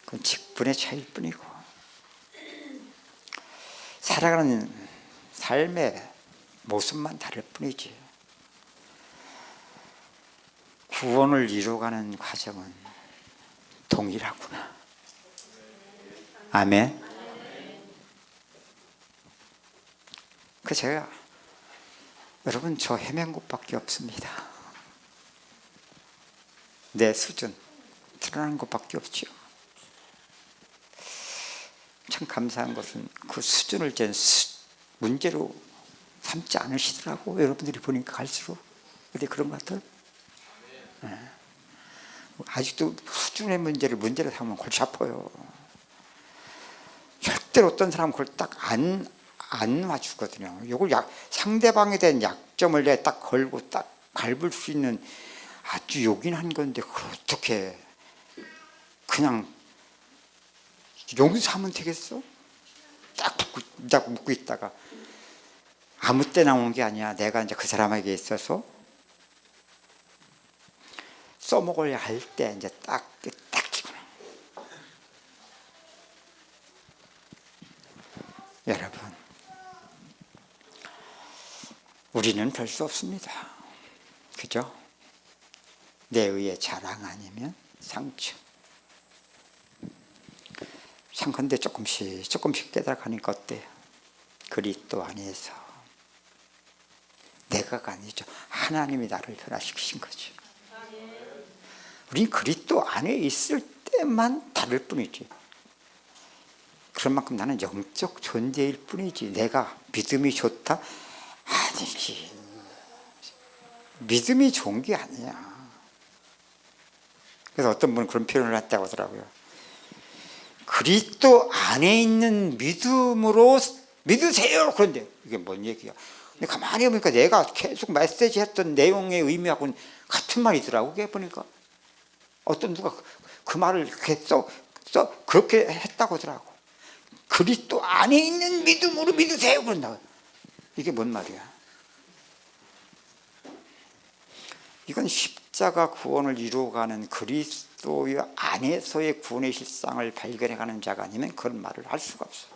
그건 직분의 차이일 뿐이고, 살아가는 삶의 모습만 다를 뿐이지 구원을 이루어가는 과정은 동일하구나. 아멘. 그 제가 여러분 저 헤맨 곳밖에 없습니다. 내 수준 드러나는 것밖에 없죠. 참 감사한 것은 그 수준을 이제 문제로 삼지 않으시더라고. 여러분들이 보니까 갈수록. 근데 그런 것 같아요. 네. 아직도 수준의 문제를 문제로 삼으면 골치 아파요. 절대로 어떤 사람은 그걸 딱 안 맞추거든요. 이걸 상대방에 대한 약점을 내가 딱 걸고 딱 밟을 수 있는 아주 요긴한 건데, 그걸 어떻게 그냥 용서하면 되겠어? 딱 묻고 있다가 아무 때나 온 게 아니야. 내가 이제 그 사람에게 있어서 써먹어야 할 때 이제 딱 지구나. 여러분, 우리는 별 수 없습니다. 그죠? 내 의의 자랑 아니면 상처. 상컨대 조금씩 깨달아가니까 어때요? 그리스도 안에서 내가가 아니죠. 하나님이 나를 변화시키신 거죠. 우린 그리스도 안에 있을 때만 다를 뿐이지. 그런 만큼 나는 영적 존재일 뿐이지 내가 믿음이 좋다? 아니지. 믿음이 좋은 게 아니야. 그래서 어떤 분은 그런 표현을 했다고 하더라고요. 그리스도 안에 있는 믿음으로 믿으세요. 그런데 이게 뭔 얘기야? 근데 가만히 보니까 내가 계속 메시지 했던 내용의 의미하고는 같은 말이더라고. 그게 보니까 어떤 누가 그 말을 이렇게 그렇게 했다고 하더라고. 그리스도 안에 있는 믿음으로 믿으세요. 그런다고. 이게 뭔 말이야? 이건 십자가 구원을 이루어가는 그리스도의 안에서의 구원의 실상을 발견해가는 자가 아니면 그런 말을 할 수가 없어.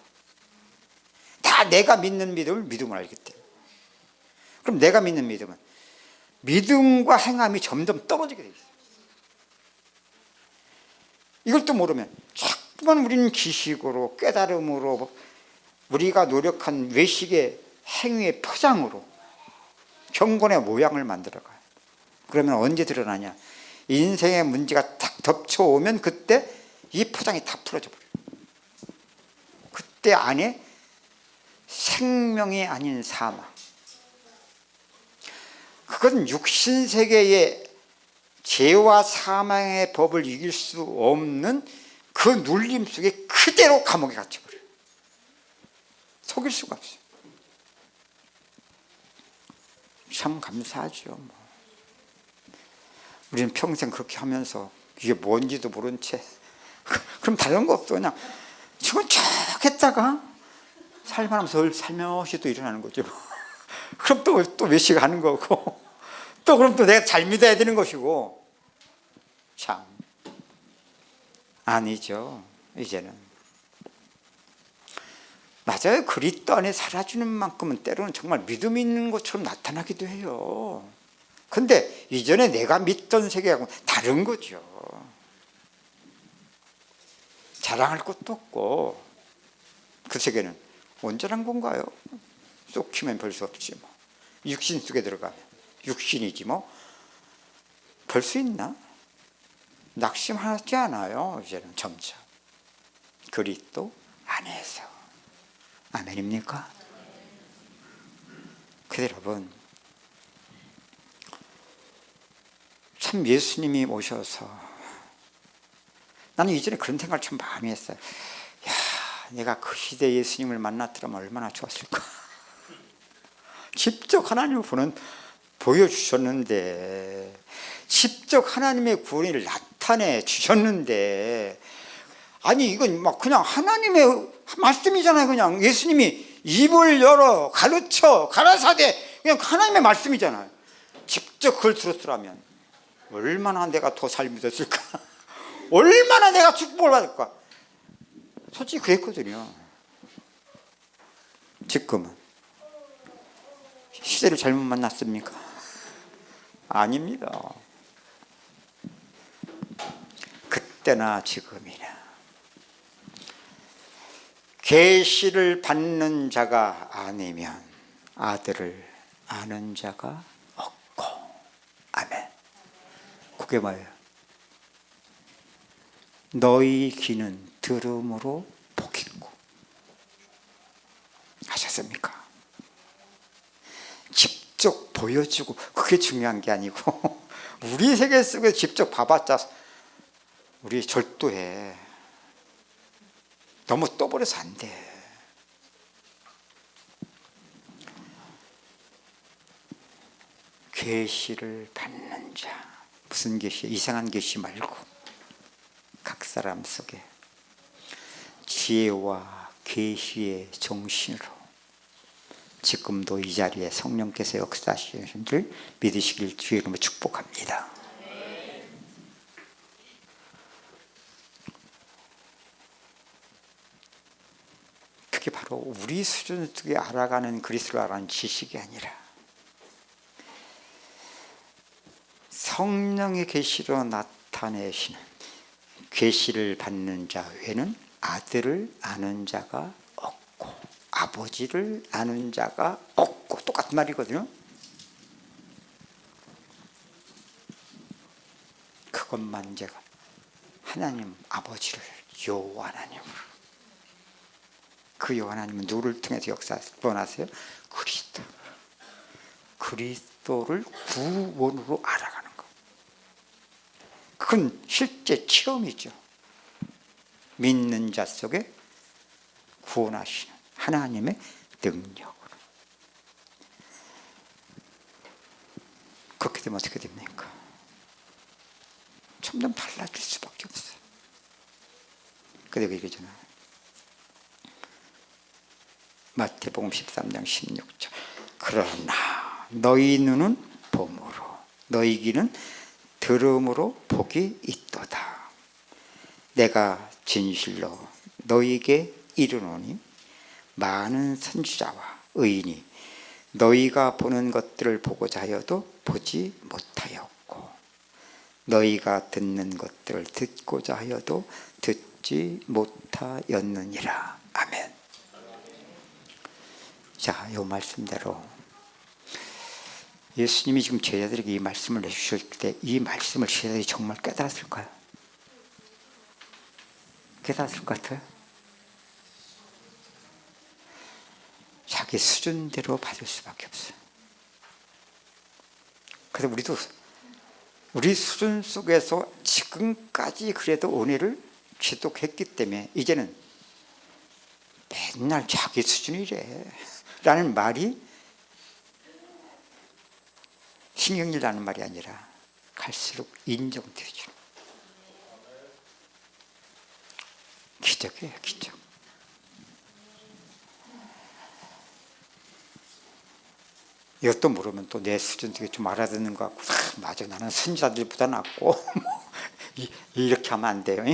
다 내가 믿는 믿음을 알기 때문에. 그럼 내가 믿는 믿음은 믿음과 행함이 점점 떨어지게 돼 있어. 이걸 또 모르면 자꾸만 우리는 지식으로 깨달음으로 우리가 노력한 외식의 행위의 포장으로 경건의 모양을 만들어가요. 그러면 언제 드러나냐? 인생의 문제가 탁 덮쳐오면 그때 이 포장이 다 풀어져 버려요. 그때 안에 생명이 아닌 사망, 그건 육신세계의 죄와 사망의 법을 이길 수 없는 그 눌림 속에 그대로 감옥에 갇혀버려요. 속일 수가 없어요. 참 감사하죠. 뭐. 우리는 평생 그렇게 하면서 이게 뭔지도 모른 채 그럼 다른 거 없어. 그냥 지금 쭉 했다가 살만하면서 살며시 또 일어나는 거죠. 그럼 또 몇 시간 하는 거고 또 그럼 또 내가 잘 믿어야 되는 것이고. 참 아니죠. 이제는 맞아요. 그리스도 안에 살아주는 만큼은 때로는 정말 믿음이 있는 것처럼 나타나기도 해요. 근데 이전에 내가 믿던 세계하고 다른 거죠. 자랑할 것도 없고. 그 세계는 온전한 건가요? 쏙 키면 볼 수 없지 뭐. 육신 속에 들어가면 육신이지 뭐. 볼 수 있나? 낙심하지 않아요. 이제는 점점 그리스도 안에서. 아멘입니까? 그래서 여러분, 참 예수님이 오셔서, 나는 이전에 그런 생각을 참 많이 했어요. 야, 내가 그 시대 예수님을 만났더라면 얼마나 좋았을까. 직접 하나님을 보여주셨는데, 직접 하나님의 구원을 나타내 주셨는데, 아니 이건 막 그냥 하나님의 말씀이잖아요. 그냥 예수님이 입을 열어 가르쳐 가라사대 그냥 하나님의 말씀이잖아요. 직접 그걸 들었으라면 얼마나 내가 더 잘 믿었을까. 얼마나 내가 축복을 받을까. 솔직히 그랬거든요. 지금은 시대를 잘못 만났습니까? 아닙니다. 그때나 지금이나 계시를 받는 자가 아니면 아들을 아는 자가 없고. 아멘. 그게 뭐예요? 너희 귀는 들음으로 복있고. 하셨습니까? 직접 보여주고 그게 중요한 게 아니고 우리 세계 속에 직접 봐봤자 우리 절도해. 너무 떠버려서 안 돼. 계시를 받는 자. 무슨 계시? 이상한 계시 말고 각 사람 속에 지혜와 계시의 정신으로 지금도 이 자리에 성령께서 역사하시는 줄 믿으시길 주의 이름으로 축복합니다. 그게 바로 우리 수준 속에 알아가는 그리스도를 알아가는 지식이 아니라 성령의 계시로 나타내시는 계시를 받는 자 외에는 아들을 아는 자가 없고 아버지를 아는 자가 없고. 똑같은 말이거든요. 그것만 제가 하나님 아버지를 여호와 하나님으로. 그 여호와 하나님은 누구를 통해서 역사하세요? 그리스도. 그리스도를 구원으로 알아가는 것. 그건 실제 체험이죠. 믿는 자 속에 구원하시는 하나님의 능력으로. 그렇게 되면 어떻게 됩니까? 점점 달라질 수밖에 없어요. 그래서 얘기잖아요. 마태복음 13장 16절. 그러나 너희 눈은 봄으로 너희 귀는 들음으로 복이 있도다. 내가 진실로 너희에게 이르노니 많은 선지자와 의인이 너희가 보는 것들을 보고자 하여도 보지 못하였고 너희가 듣는 것들을 듣고자 하여도 듣지 못하였느니라. 아멘. 자, 이 말씀대로 예수님이 지금 제자들에게 이 말씀을 내주실 때 이 말씀을 제자들이 정말 깨달았을까요? 깨달았을 것 같아요? 자기 수준대로 받을 수밖에 없어요. 그래서 우리도 우리 수준 속에서 지금까지 그래도 은혜를 지속했기 때문에 이제는 맨날 자기 수준이래 라는 말이 신경질 나는 말이 아니라 갈수록 인정되죠. 기적이에요, 기적. 이것도 모르면 또 내 수준 되게 좀 알아듣는 것 같고, 맞아, 나는 선지자들보다 낫고 이렇게 하면 안 돼요.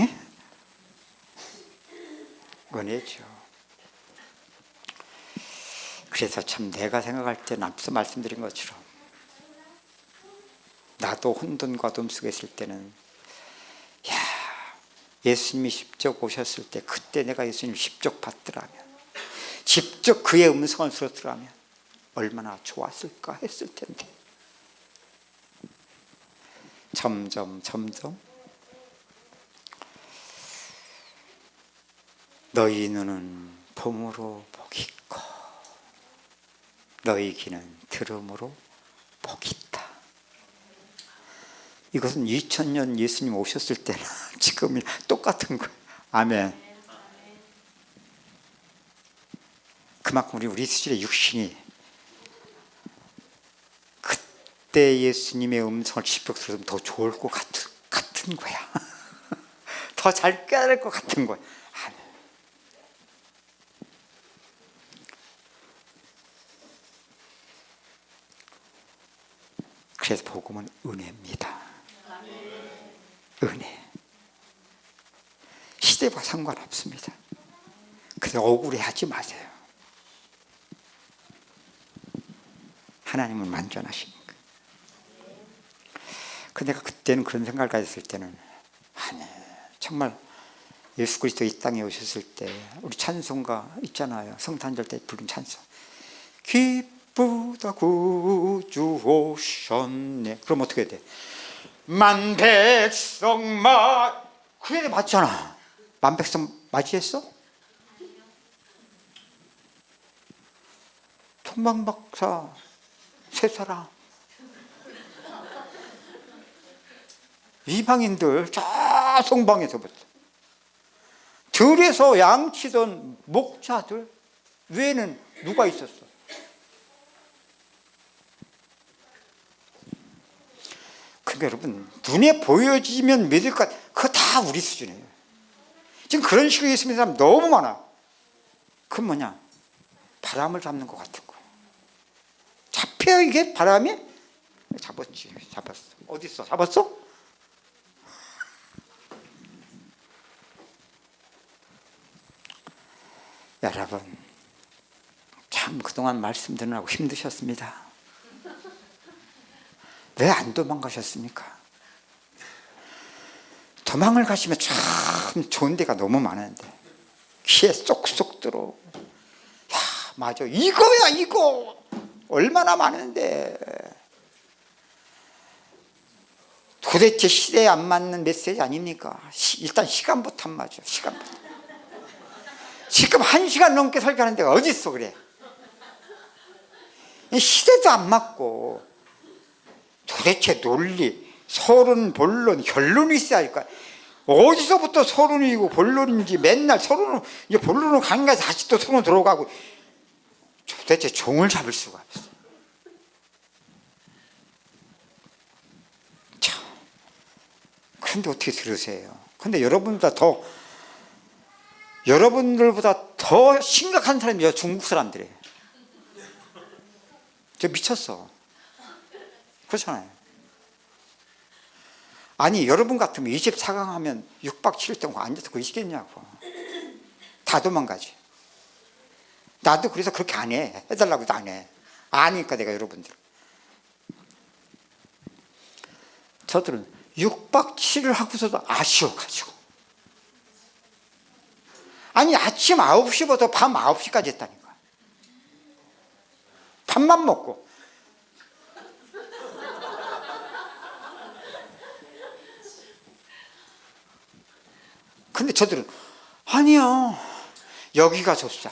은혜죠. 그래서 참 내가 생각할 때는 앞서 말씀드린 것처럼 나도 혼돈과 어둠 속에 있을 때는 예수님이 직접 오셨을 때 그때 내가 예수님 직접 봤더라면, 직접 그의 음성을 들었더라면 얼마나 좋았을까 했을 텐데 점점 너희 눈은 봄으로 복이 있고 너희 귀는 들음으로 복이 있다. 이것은 2000년 예수님 오셨을 때나 지금이 똑같은 거예요. 아멘. 그만큼 우리 수준의 육신이 그때 예수님의 음성을 직접 들으면 더 좋을 것 같은 거야. 더 잘 깨달을 것 같은 거야. 아멘. 그래서 복음은 은혜입니다. 은혜. 시대와 상관없습니다. 그래서 억울해하지 마세요. 하나님은 완전하시니까. 근데 내가 그때는 그런 생각을 가졌을 때는 정말 예수 그리스도 이 땅에 오셨을 때 우리 찬송가 있잖아요. 성탄절 때 부른 찬송. 기쁘다 구주 오셨네. 그럼 어떻게 돼? 만백성 그래 맞잖아. 만백성 맞이했어? 통방박사 세 사람 이방인들 저 성방에서부터 들에서 양치던 목자들 외에는 누가 있었어? 그러니까 여러분 눈에 보여지면 믿을 것 그거 다 우리 수준이에요. 지금 그런 식으로 예수 믿는 사람 너무 많아. 그건 뭐냐? 바람을 잡는 것 같은 거. 잡혀 이게 바람이? 잡았지. 잡았어. 어디 있어? 잡았어? 여러분 참 그동안 말씀 듣느라고 힘드셨습니다. 왜 안 도망가셨습니까? 도망을 가시면 참 좋은 데가 너무 많은데 귀에 쏙쏙 들어오고 야 맞아 이거야 이거 얼마나 많은데 도대체 시대에 안 맞는 메시지 아닙니까? 일단 시간부터 안 맞아. 시간부터. 지금 1시간 넘게 설교하는 데가 어디 있어 그래. 시대도 안 맞고 도대체 논리, 서론, 본론, 결론이 있어야 할까? 어디서부터 서론이고 본론인지 맨날 서론은 이제 본론은 강가서 다시 또 서론 들어가고 도대체 종을 잡을 수가 없어. 참. 근데 어떻게 들으세요? 근데 여러분들보다 더 심각한 사람이 중국 사람들이에요. 저 미쳤어. 그렇잖아요. 아니 여러분 같으면 24강 하면 6박 7일 동안 앉아서 그거 있겠냐고. 다 도망가지. 나도 그래서 그렇게 안 해. 해달라고 해도 안 해. 아니까 내가 여러분들. 저들은 6박 7일 하고서도 아쉬워가지고. 아니 아침 9시부터 밤 9시까지 했다니까. 밥만 먹고. 근데 저들은 아니야 여기가 좋소.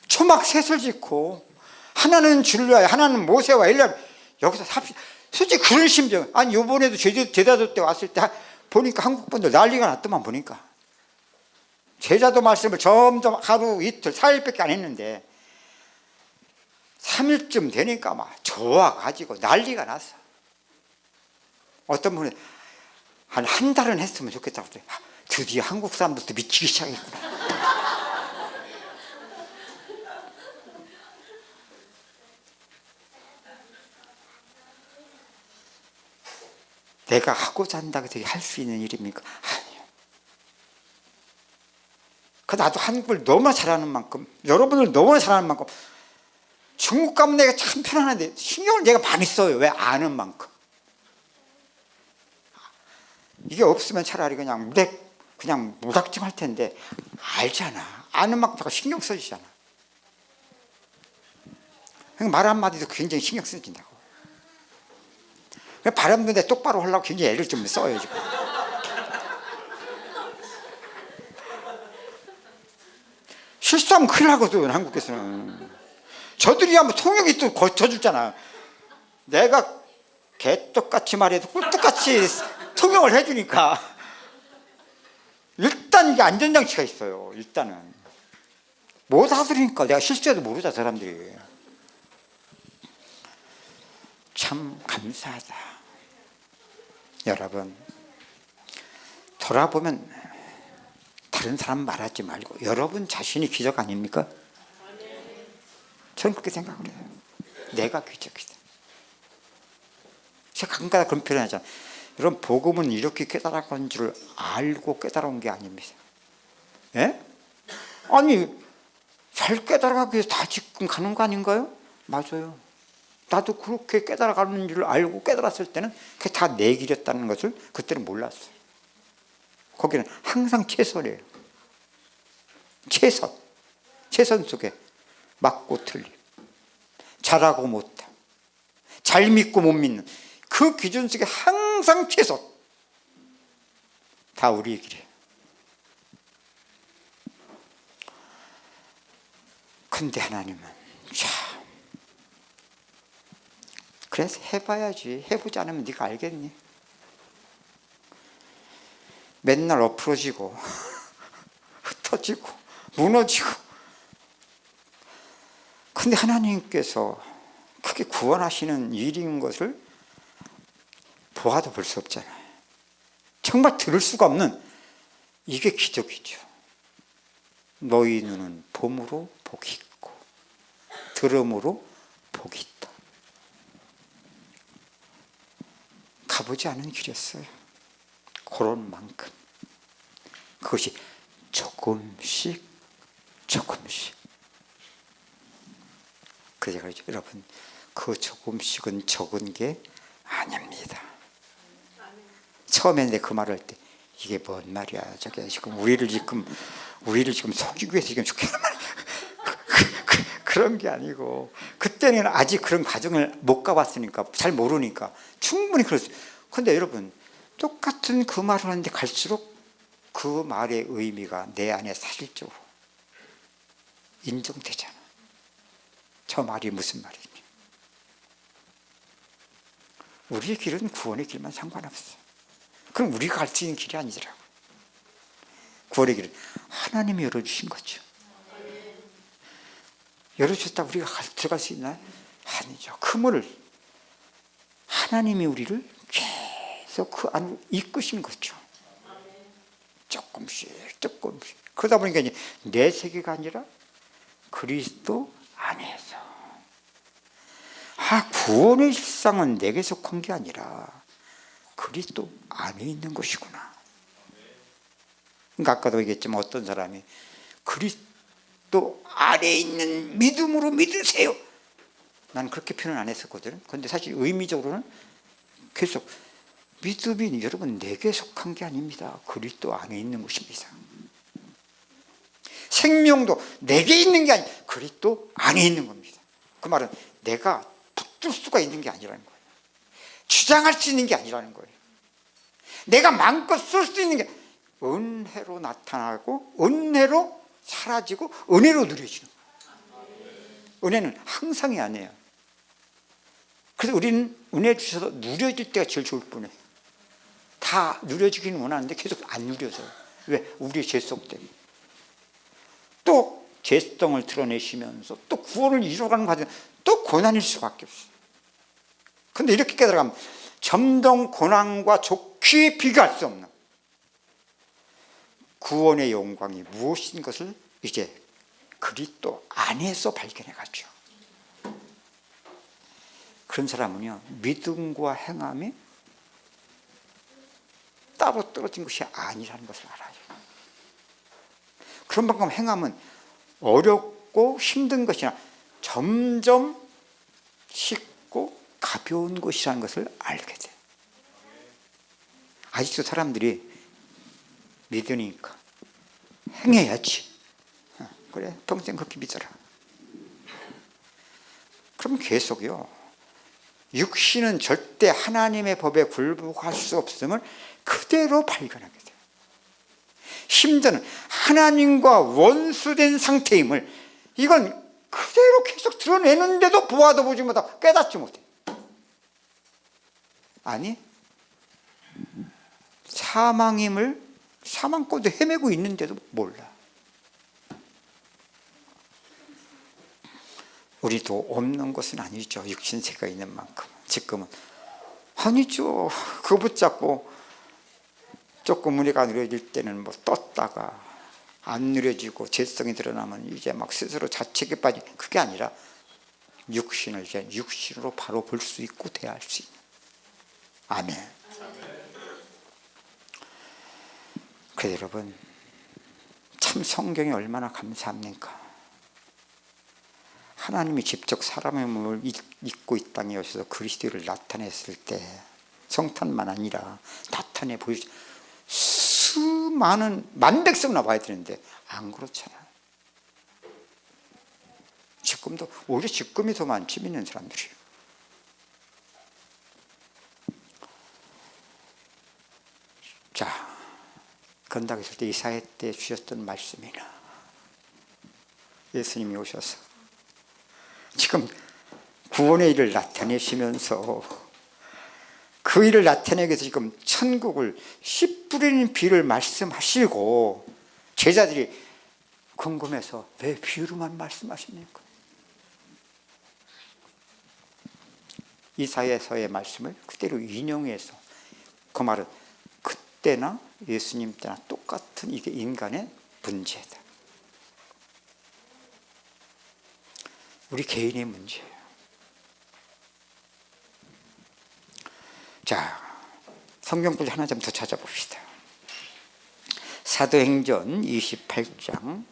초막셋을 짓고 하나는 줄리아 하나는 모세와 엘리야 여기서 삽시다. 솔직히 그런 심정. 아니 요번에도 제자도 때 왔을 때 보니까 한국 분들 난리가 났더만. 보니까 제자도 말씀을 점점 하루 이틀 4일밖에 안 했는데 3일쯤 되니까 막 좋아가지고 난리가 났어. 어떤 분은 한 달은 했으면 좋겠다고. 드디어 한국 사람들도 미치기 시작했구나. 내가 하고자 한다고 되게 할 수 있는 일입니까? 아니요. 나도 한국을 너무나 잘하는 만큼 여러분을 너무나 잘하는 만큼 중국 가면 내가 참 편안한데 신경을 내가 많이 써요. 왜? 아는 만큼. 이게 없으면 차라리 그냥 무작정 할 텐데 알잖아. 아는 만큼 자꾸 신경 써주잖아. 말 한마디도 굉장히 신경 쓰진다고. 발음도 똑바로 하려고 굉장히 애를 좀 써요 지금. 실수하면 큰일 나거든 한국에서는. 저들이 한번 통역이 또 거쳐주잖아. 내가 개떡같이 말해도 꿀떡같이 통역을 해주니까 일단 이게 안전장치가 있어요. 일단은 못 알아들으니까 내가 실수해도 모르자 사람들이. 참 감사하다. 여러분 돌아보면 다른 사람 말하지 말고 여러분 자신이 기적 아닙니까? 저는 그렇게 생각을 해요. 내가 기적이다. 제가 가끔가다 그런 표현 하잖아요. 여러분 복음은 이렇게 깨달아간 줄 알고 깨달아온 게 아닙니다. 예? 아니 잘 깨달아가기 위해서 다 지금 가는 거 아닌가요? 맞아요. 나도 그렇게 깨달아가는 줄 알고 깨달았을 때는 그게 다 내 길이었다는 것을 그때는 몰랐어요. 거기는 항상 최선이에요. 최선 속에 맞고 틀림, 잘하고 못함, 잘 믿고 못 믿는 그 기준 속에 항상 최선. 다 우리의 길이에요. 근데 하나님은 그래서 해봐야지. 해보지 않으면 네가 알겠니? 맨날 엎어지고 흩어지고 무너지고. 근데 하나님께서 크게 구원하시는 일인 것을 보아도 볼 수 없잖아요. 정말 들을 수가 없는 이게 기적이죠. 너희 눈은 봄으로 복이 있고 들음으로 복이 있다. 가보지 않은 길이었어요. 그런 만큼 그것이 조금씩 그래서 여러분 그 조금씩은 적은 게 아닙니다. 처음에 내 그 말을 할 때 이게 뭔 말이야 저게 지금 우리를 지금 속이기 위해서 지금 죽게 그런 게 아니고 그때는 아직 그런 과정을 못 가봤으니까 잘 모르니까 충분히 그럴 수. 근데 여러분 똑같은 그 말을 하는데 갈수록 그 말의 의미가 내 안에 사실적으로 인정되잖아. 저 말이 무슨 말이니? 우리의 길은 구원의 길만 상관없어. 그럼 우리가 갈 수 있는 길이 아니더라고. 구원의 길은 하나님이 열어주신 거죠. 열어주셨다고 우리가 들어갈 수 있나요? 아니죠. 그 문을 하나님이 우리를 계속 그 안으로 이끄신 거죠. 조금씩 조금씩. 그러다 보니까 이제 내 세계가 아니라 그리스도 안에서. 구원의 실상은 내게 속한 게 아니라 그리스도 안에 있는 것이구나. 그러니까 아까도 얘기했지만 어떤 사람이 그리스도 안에 있는 믿음으로 믿으세요. 난 그렇게 표현 안 했었거든. 그런데 사실 의미적으로는 계속 믿음이 여러분 내게 속한 게 아닙니다. 그리스도 안에 있는 것입니다. 생명도 내게 있는 게 아니라 그리스도 안에 있는 겁니다. 그 말은 내가 붙들 수가 있는 게 아니라는 거예요. 주장할 수 있는 게 아니라는 거예요. 내가 마음껏 쓸 수 있는 게 은혜로 나타나고 은혜로 사라지고 은혜로 누려지는 거예요. 은혜는 항상이 아니에요. 그래서 우리는 은혜 주셔서 누려질 때가 제일 좋을 뿐이에요. 다 누려지기는 원하는데 계속 안 누려져요. 왜? 우리의 죄성 때문에. 또 죄성을 드러내시면서 또 구원을 이루어가는 과정 또 고난일 수밖에 없어요. 그런데 이렇게 깨달아가면 점점 고난과 좋게 비교할 수 없는 구원의 영광이 무엇인 것을 이제 그리스도 안에서 발견해가죠. 그런 사람은요, 믿음과 행함이 따로 떨어진 것이 아니라는 것을 알아요. 그런 만큼 행함은 어렵고 힘든 것이 아니라 점점 쉽고 가벼운 것이라는 것을 알게 돼요. 아직도 사람들이 믿으니까 행해야지. 그래, 평생 그렇게 믿어라. 그럼 계속요. 육신은 절대 하나님의 법에 굴복할 수 없음을 그대로 발견하게 돼요. 힘든 하나님과 원수된 상태임을 이건 그대로 계속 드러내는데도 보아도 보지 못하고 깨닫지 못해. 아니, 사망임을 사망권도 헤매고 있는데도 몰라. 우리도 없는 것은 아니죠. 육신세가 있는 만큼. 지금은 아니죠. 그거 붙잡고 조금 은혜가 누려질 때는 뭐 떴다가 안 누려지고 죄성이 드러나면 이제 막 스스로 자책에 빠진, 그게 아니라 육신을 이제 육신으로 바로 볼 수 있고 대할 수 있는. 아멘. 그래서 여러분, 참 성경이 얼마나 감사합니까? 하나님이 직접 사람의 몸을 입고 이 땅에 오셔서 그리스도를 나타냈을 때 성탄만 아니라 나타내 보여주 수많은 만백성 나와야 되는데 안 그렇잖아요. 지금도 오히려 지금이 더 많지, 믿는 사람들이. 자, 건다고 했을 때 이사야 때 주셨던 말씀이나 예수님이 오셔서 지금 구원의 일을 나타내시면서 그 일을 나타내기 위해서 지금 천국을 씨 뿌리는 비를 말씀하시고 제자들이 궁금해서 왜 비유로만 말씀하십니까? 이사야서의 말씀을 그대로 인용해서 그 말은 그때나 예수님 때나 똑같은 이게 인간의 문제다. 우리 개인의 문제예요. 자, 성경구절 하나 좀 더 찾아봅시다. 사도행전 28장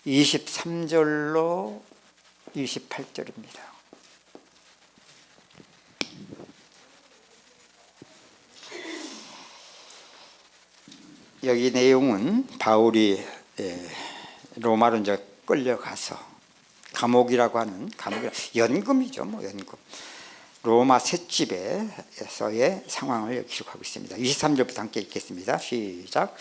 23절로 28절입니다. 여기 내용은 바울이 로마로 이제 끌려가서 감옥이라고 하는, 감옥이라 연금이죠, 뭐 연금. 로마 셋집에서의 상황을 기록하고 있습니다. 23절부터 함께 읽겠습니다. 시작.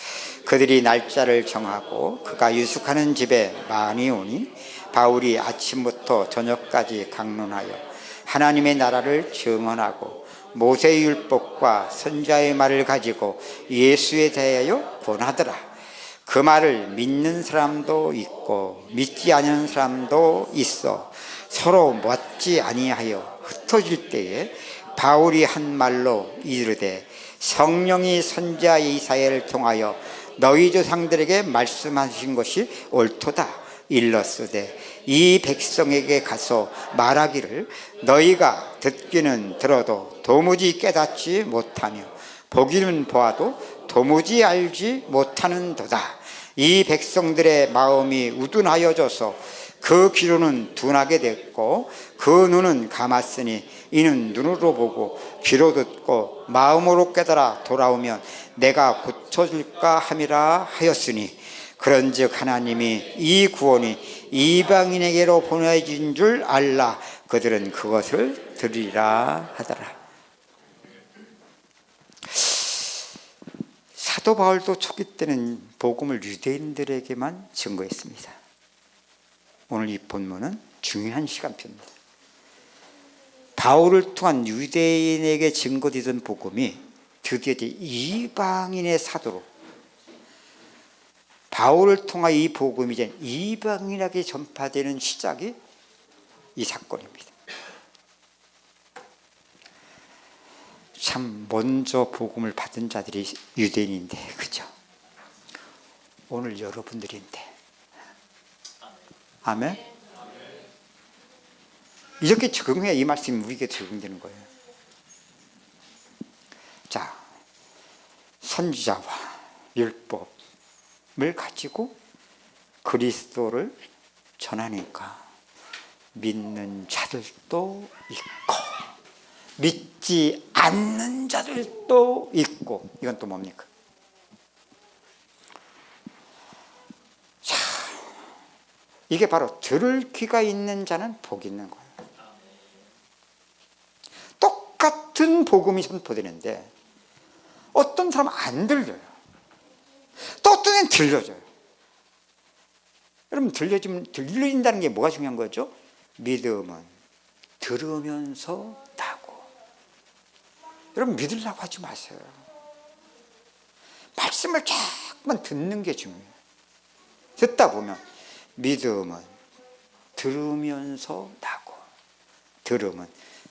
그들이 날짜를 정하고 그가 유숙하는 집에 많이 오니 바울이 아침부터 저녁까지 강론하여 하나님의 나라를 증언하고 모세의 율법과 선지자의 말을 가지고 예수에 대하여 권하더라. 그 말을 믿는 사람도 있고 믿지 않는 사람도 있어 서로 맞지 아니하여 흩어질 때에 바울이 한 말로 이르되 성령이 선지자 이사야를 통하여 너희 조상들에게 말씀하신 것이 옳도다. 일렀으되 이 백성에게 가서 말하기를 너희가 듣기는 들어도 도무지 깨닫지 못하며 보기는 보아도 도무지 알지 못하는도다. 이 백성들의 마음이 우둔하여져서 그 귀로는 둔하게 됐고 그 눈은 감았으니 이는 눈으로 보고 귀로 듣고 마음으로 깨달아 돌아오면 내가 고쳐줄까 함이라 하였으니 그런즉 하나님이 이 구원이 이방인에게로 보내진 줄 알라. 그들은 그것을 들으리라 하더라. 사도 바울도 초기 때는 복음을 유대인들에게만 증거했습니다. 오늘 이 본문은 중요한 시간표입니다. 바울을 통한 유대인에게 증거되던 복음이 드디어 이방인의 사도로, 바울을 통한 이 복음이 이제 이방인에게 전파되는 시작이 이 사건입니다. 참 먼저 복음을 받은 자들이 유대인인데, 그죠? 오늘 여러분들인데. 아멘? 이렇게 적응해야 이 말씀이 우리에게 적용되는 거예요. 자, 선지자와 율법을 가지고 그리스도를 전하니까 믿는 자들도 있고 믿지 않는 자들도 있고, 이건 또 뭡니까? 자, 이게 바로 들을 귀가 있는 자는 복이 있는 거예요. 똑같은 복음이 선포되는데 어떤 사람은 안 들려요. 또 어떤 애는 들려져요. 여러분, 들려진다는 게 뭐가 중요한 거죠? 믿음은 들으면서 나고. 여러분, 믿으려고 하지 마세요. 말씀을 자꾸만 듣는 게 중요해요. 듣다 보면 믿음은 들으면서 나고, 들음은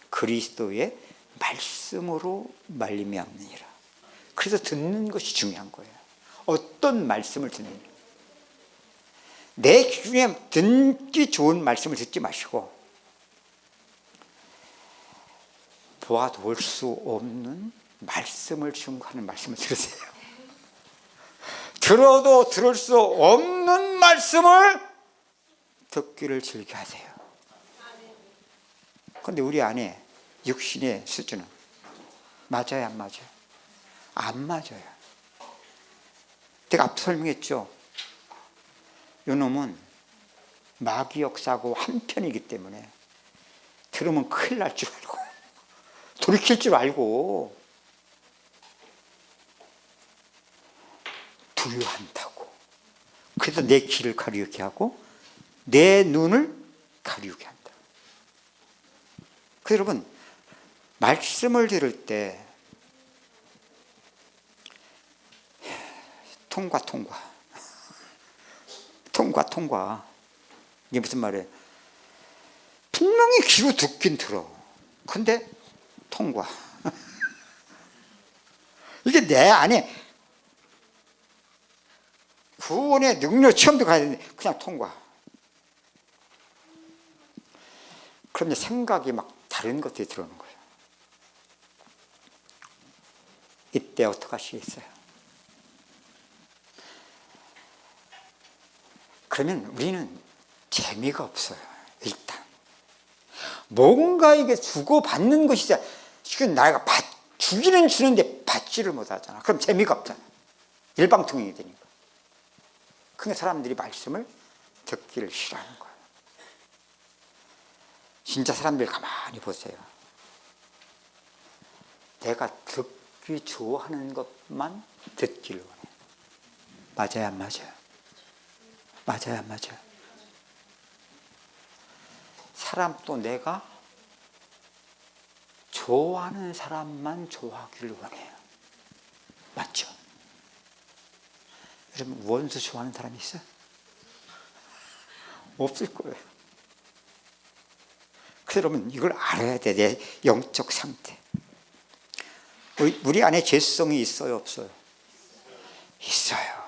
그리스도의 말씀으로 말미암느니라. 그래서 듣는 것이 중요한 거예요. 어떤 말씀을 듣느냐. 내 기준에 듣기 좋은 말씀을 듣지 마시고 보아도 볼 수 없는 말씀을 증거하는 말씀을 들으세요. 들어도 들을 수 없는 말씀을 듣기를 즐겨하세요. 그런데 우리 안에 육신의 수준은 맞아요, 안 맞아요? 안 맞아요. 제가 앞서 설명했죠. 이놈은 마귀 역사하고 한편이기 때문에 들으면 큰일 날 줄 알고 돌이킬 줄 알고 두려워한다고. 그래서 내 귀를 가리우게 하고 내 눈을 가리우게 한다. 그래서 여러분, 말씀을 들을 때 통과 이게 무슨 말이에요? 분명히 귀로 듣긴 들어. 근데 통과. 이게 내 안에 구원의 능력 체험도 가야 되는데 그냥 통과. 그런데 생각이 막 다른 것들이 들어오는 거예요. 이때 어떻게 하시겠어요? 그러면 우리는 재미가 없어요. 일단 뭔가에게 주고받는 것이자, 지금 내가 주기는 주는데 받지를 못하잖아. 그럼 재미가 없잖아. 일방통행이 되니까. 그러니까 사람들이 말씀을 듣기를 싫어하는 거예요. 진짜 사람들 가만히 보세요. 내가 듣기 좋아하는 것만 듣기를 원해. 맞아요, 안 맞아요? 맞아요, 안 맞아요? 사람도 내가 좋아하는 사람만 좋아하기를 원해요. 맞죠? 여러분, 원수 좋아하는 사람이 있어요? 없을 거예요. 그래서 여러분, 이걸 알아야 돼. 내 영적 상태. 우리 안에 죄성이 있어요, 없어요? 있어요.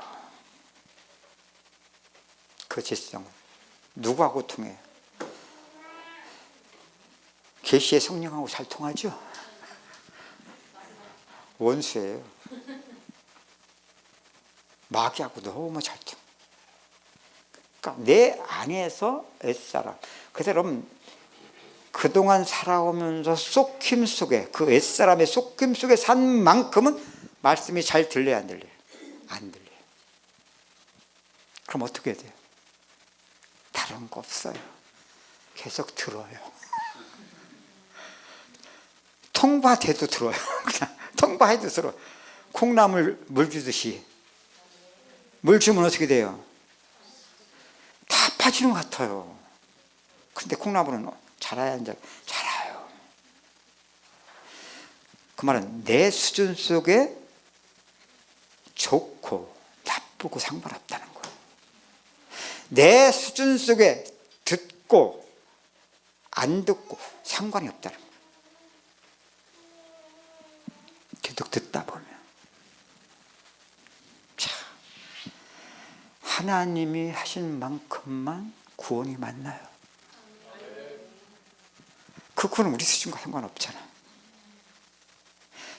그 죄성은 누구하고 통해요? 계시의 성령하고 잘 통하죠? 원수예요. 마귀하고 너무 잘 통해요. 그러니까 내 안에서 옛사람. 그래서 여러분, 그동안 살아오면서 속힘 속에, 그 옛사람의 속힘 속에 산 만큼은 말씀이 잘 들려야 안 들려요? 안 들려요. 그럼 어떻게 돼요? 다른 거 없어요. 계속 들어요. 통과돼도 들어요. 그냥 통과해도 들어요. 콩나물 물 주듯이. 물 주면 어떻게 돼요? 다 빠지는 것 같아요. 근데 콩나물은 자라야 이제 자라요. 그 말은 내 수준 속에 좋고 나쁘고 상관없다는 거예요. 내 수준 속에 듣고 안 듣고 상관이 없다는 거예요. 계속 듣다 보면 자, 하나님이 하신 만큼만 구원이 맞나요? 그 구원은 우리 수준과 상관없잖아.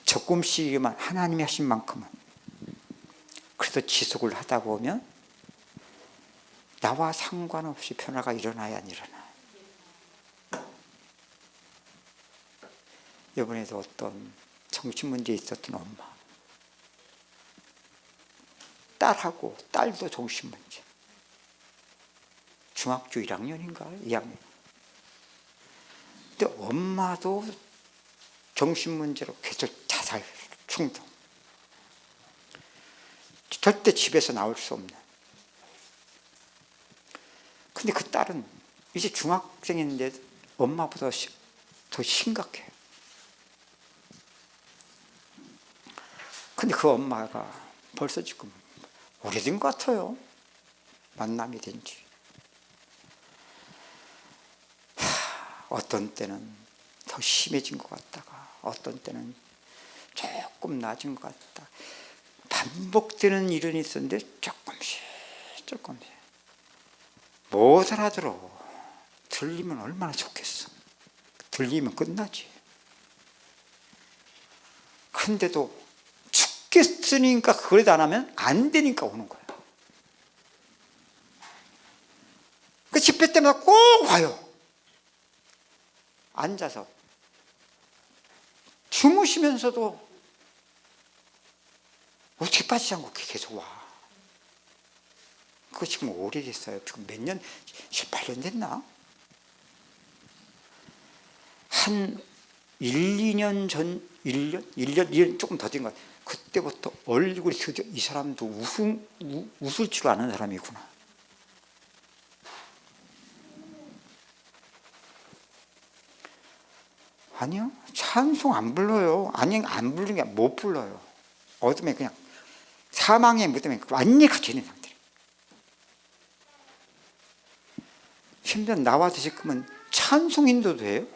조금씩만 하나님이 하신 만큼은. 그래서 지속을 하다 보면 나와 상관없이 변화가 일어나야 안 일어나. 이번에도 어떤 정신문제에 있었던 엄마, 딸하고 딸도 정신문제, 중학교 1학년인가 2학년. 근데 엄마도 정신문제로 계속 자살 충동, 절대 집에서 나올 수 없는. 근데 그 딸은 이제 중학생인데 엄마보다 더 심각해요. 근데 그 엄마가 벌써 지금 오래된 것 같아요. 만남이 된 지. 어떤 때는 더 심해진 것 같다가 어떤 때는 조금 낮은 것 같다. 반복되는 일은 있었는데 조금씩 못 알아들어. 들리면 얼마나 좋겠어. 들리면 끝나지. 근데도 죽겠으니까 그래도 안 하면 안 되니까 오는 거야. 그 집회 때마다 꼭 와요. 앉아서 주무시면서도 어떻게 빠지지 않고 계속 와. 그거 지금 오래됐어요. 지금 몇 년, 7, 8년 됐나? 한 1, 2년 전, 1년 조금 더 된 것 같아요. 그때부터 얼굴이 드디어 이 사람도 웃을 줄 아는 사람이구나. 아니요, 찬송 안 불러요. 아니, 안 부르는 게 못 불러요. 어둠에 그냥 사망의 무덤에 완전히 갇혀 있는 상태. 심지어 나와 드실 거면 찬송 인도도 해요.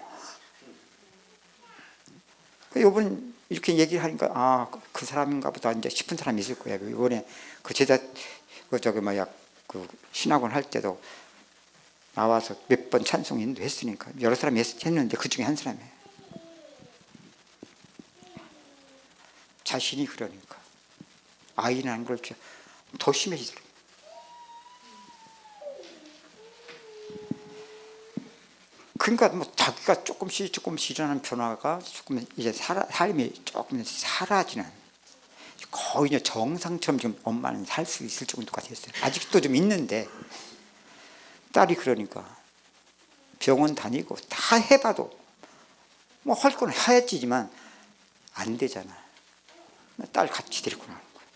이번 이렇게 얘기를 하니까 아, 그 사람인가 보다 이제 싶은 사람이 있을 거예요. 이번에 그 제자 그 신학원 할 때도 나와서 몇 번 찬송 인도 했으니까 여러 사람이 했는데 그 중에 한 사람이에요. 자신이 그러니까 아이는 안 그렇죠. 더 심해지더라고요. 그러니까 뭐 자기가 조금씩 일어나는 변화가 조금 이제 삶이 조금 사라지는, 거의 이제 정상처럼 지금 엄마는 살 수 있을 정도가 됐어요. 아직도 좀 있는데 딸이 그러니까 병원 다니고 다 해봐도 뭐 할 건 해야지만 안 되잖아. 딸 같이 데리고 나오는 거예요.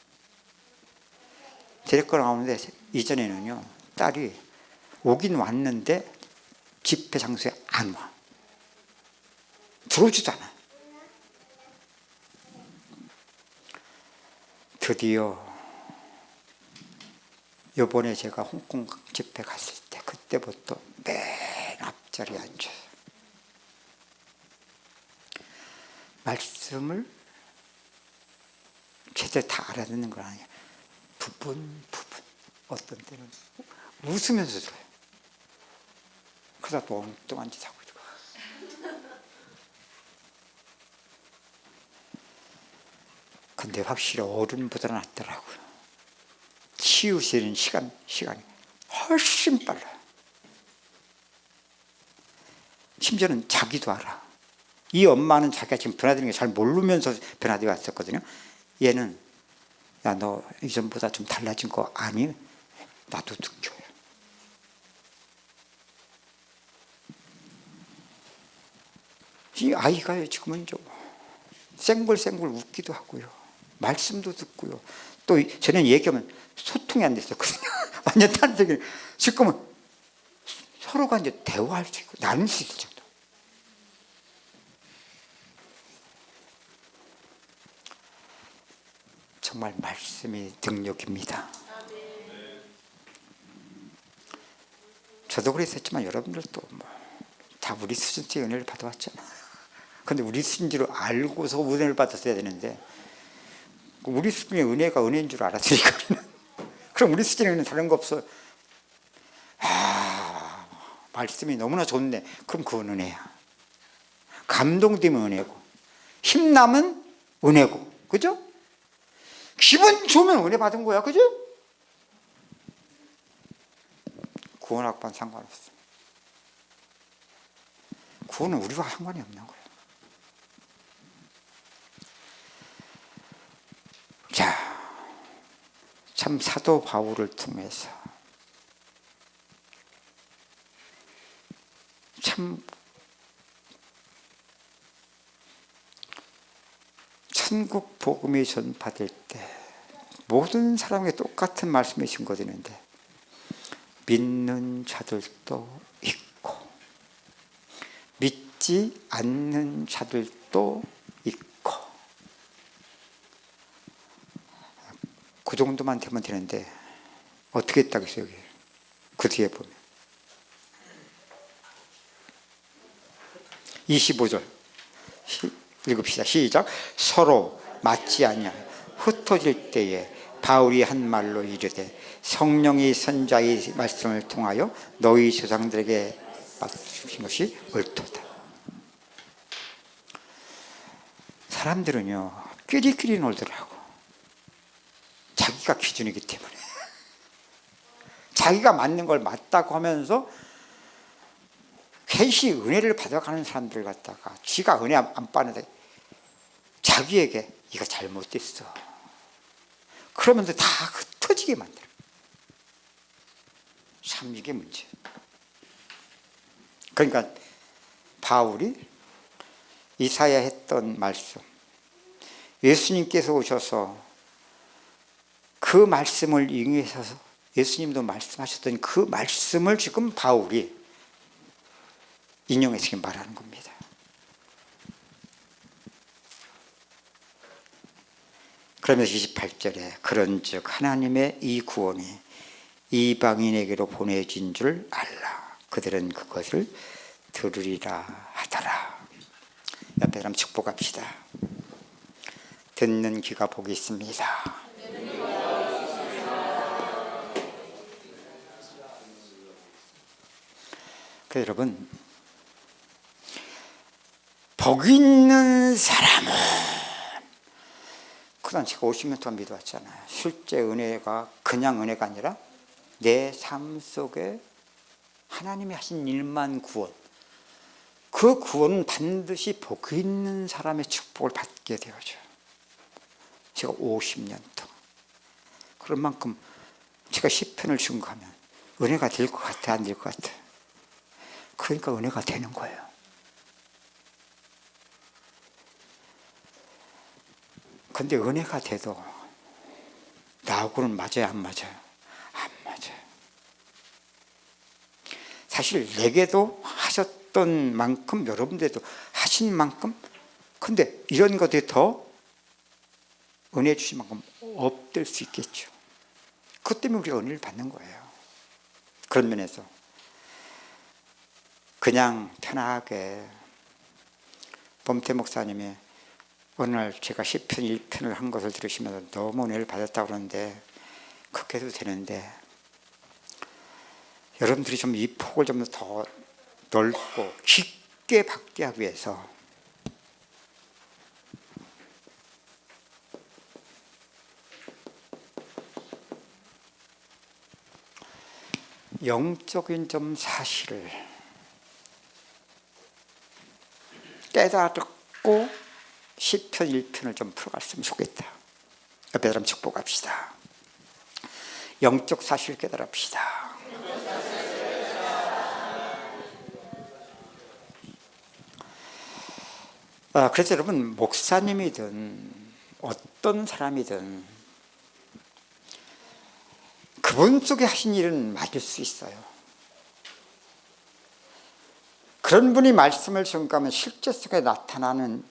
데리고 나오는데 이전에는요, 딸이 오긴 왔는데 집회 장소에 안 와. 들어오지도 않아. 드디어 이번에 제가 홍콩 집회 갔을 때 그때부터 맨 앞자리에 앉아서 말씀을 제대로 다 알아듣는 건 아니에요. 부분 어떤 때는 웃으면서 들어요. 그러다 또 엉뚱한 짓 하고 있고. 근데 확실히 어른보다 낫더라고요. 치우시는 시간이 훨씬 빨라요. 심지어는 자기도 알아. 이 엄마는 자기가 지금 변화되는 게 잘 모르면서 변화되어 왔었거든요. 얘는 야, 너 이전보다 좀 달라진 거 아니? 나도 느껴요. 이 아이가 지금은 좀 쌩글쌩글 웃기도 하고요. 말씀도 듣고요. 또 전에 얘기하면 소통이 안 됐었거든요. 완전 탄생이. 지금은 서로가 이제 대화할 수 있고 나눌 수 있을 정도. 정말 말씀이 능력입니다. 저도 그랬었지만 여러분들도 다 우리 수준의 은혜를 받아왔잖아. 근데 우리 수준으로 알고서 은혜를 받았어야 되는데 우리 수준의 은혜가 은혜인 줄 알았으니까 그럼 우리 수준의 은혜는 다른 거 없어. 말씀이 너무나 좋네. 그럼 그건 은혜야. 감동되면 은혜고 힘나면 은혜고, 그죠? 기분 좋으면 은혜 받은 거야, 그죠? 구원학과는 상관없어. 구원은 우리와 상관이 없는 거예요. 자, 참 사도 바울을 통해서 참 천국 복음이 전파될 때 모든 사람에게 똑같은 말씀이 증거되는데 믿는 자들도 있고 믿지 않는 자들도 있고 그 정도만 되면 되는데 어떻게 했다고 했어요? 여기 그 뒤에 보면 25절 읽읍시다. 시작. 서로 맞지 아니하여 흩어질 때에 바울이 한 말로 이르되 성령이 선자의 말씀을 통하여 너희 조상들에게 말씀하신 것이 옳도다. 사람들은요 끼리끼리 놀더라고. 자기가 기준이기 때문에 자기가 맞는 걸 맞다고 하면서 괜시 은혜를 받아가는 사람들 갖다가 지가 은혜 안 받는데 자기에게 이거 잘못됐어 그러면서 다 흩어지게 만들어. 참 이게 문제. 그러니까 바울이 이사야 했던 말씀, 예수님께서 오셔서 그 말씀을 인용해서 예수님도 말씀하셨던 그 말씀을 지금 바울이 인용해서 말하는 겁니다. 그러면서 28절에 그런즉 하나님의 이 구원이 이방인에게로 보내진 줄 알라. 그들은 그것을 들으리라 하더라. 옆에 그럼 축복합시다. 듣는 귀가 복이 있습니다. 그래서 여러분 복 있는 사람은 그동안 제가 50년 동안 믿어왔잖아요. 실제 은혜가 그냥 은혜가 아니라 내 삶 속에 하나님이 하신 일만 구원, 그 구원은 반드시 복 있는 사람의 축복을 받게 되어져. 제가 50년 동안 그런 만큼 제가 시편을 증거하면 은혜가 될 것 같아 안 될 것 같아? 그러니까 은혜가 되는 거예요. 근데 은혜가 돼도 나하고는 맞아요, 안 맞아요? 안 맞아요. 사실 내게도 하셨던 만큼 여러분들도 하신 만큼, 근데 이런 것들이 더 은혜 주신 만큼 업될 수 있겠죠. 그것 때문에 우리가 은혜를 받는 거예요. 그런 면에서 그냥 편하게 범태 목사님이 어느 날 제가 시편 1편을 한 것을 들으시면서 너무 은혜를 받았다고 그러는데 그렇게 해도 되는데 여러분들이 좀 이 폭을 좀 더 넓고 깊게 받게 하기 위해서 영적인 좀 사실을 깨닫고 시편 1편을 좀 풀어갔으면 좋겠다. 옆에 사람 축복합시다. 영적 사실을 깨달읍시다. 그래서 여러분, 목사님이든 어떤 사람이든 그분 속에 하신 일은 맞을 수 있어요. 그런 분이 말씀을 전가하면 실제 속에 나타나는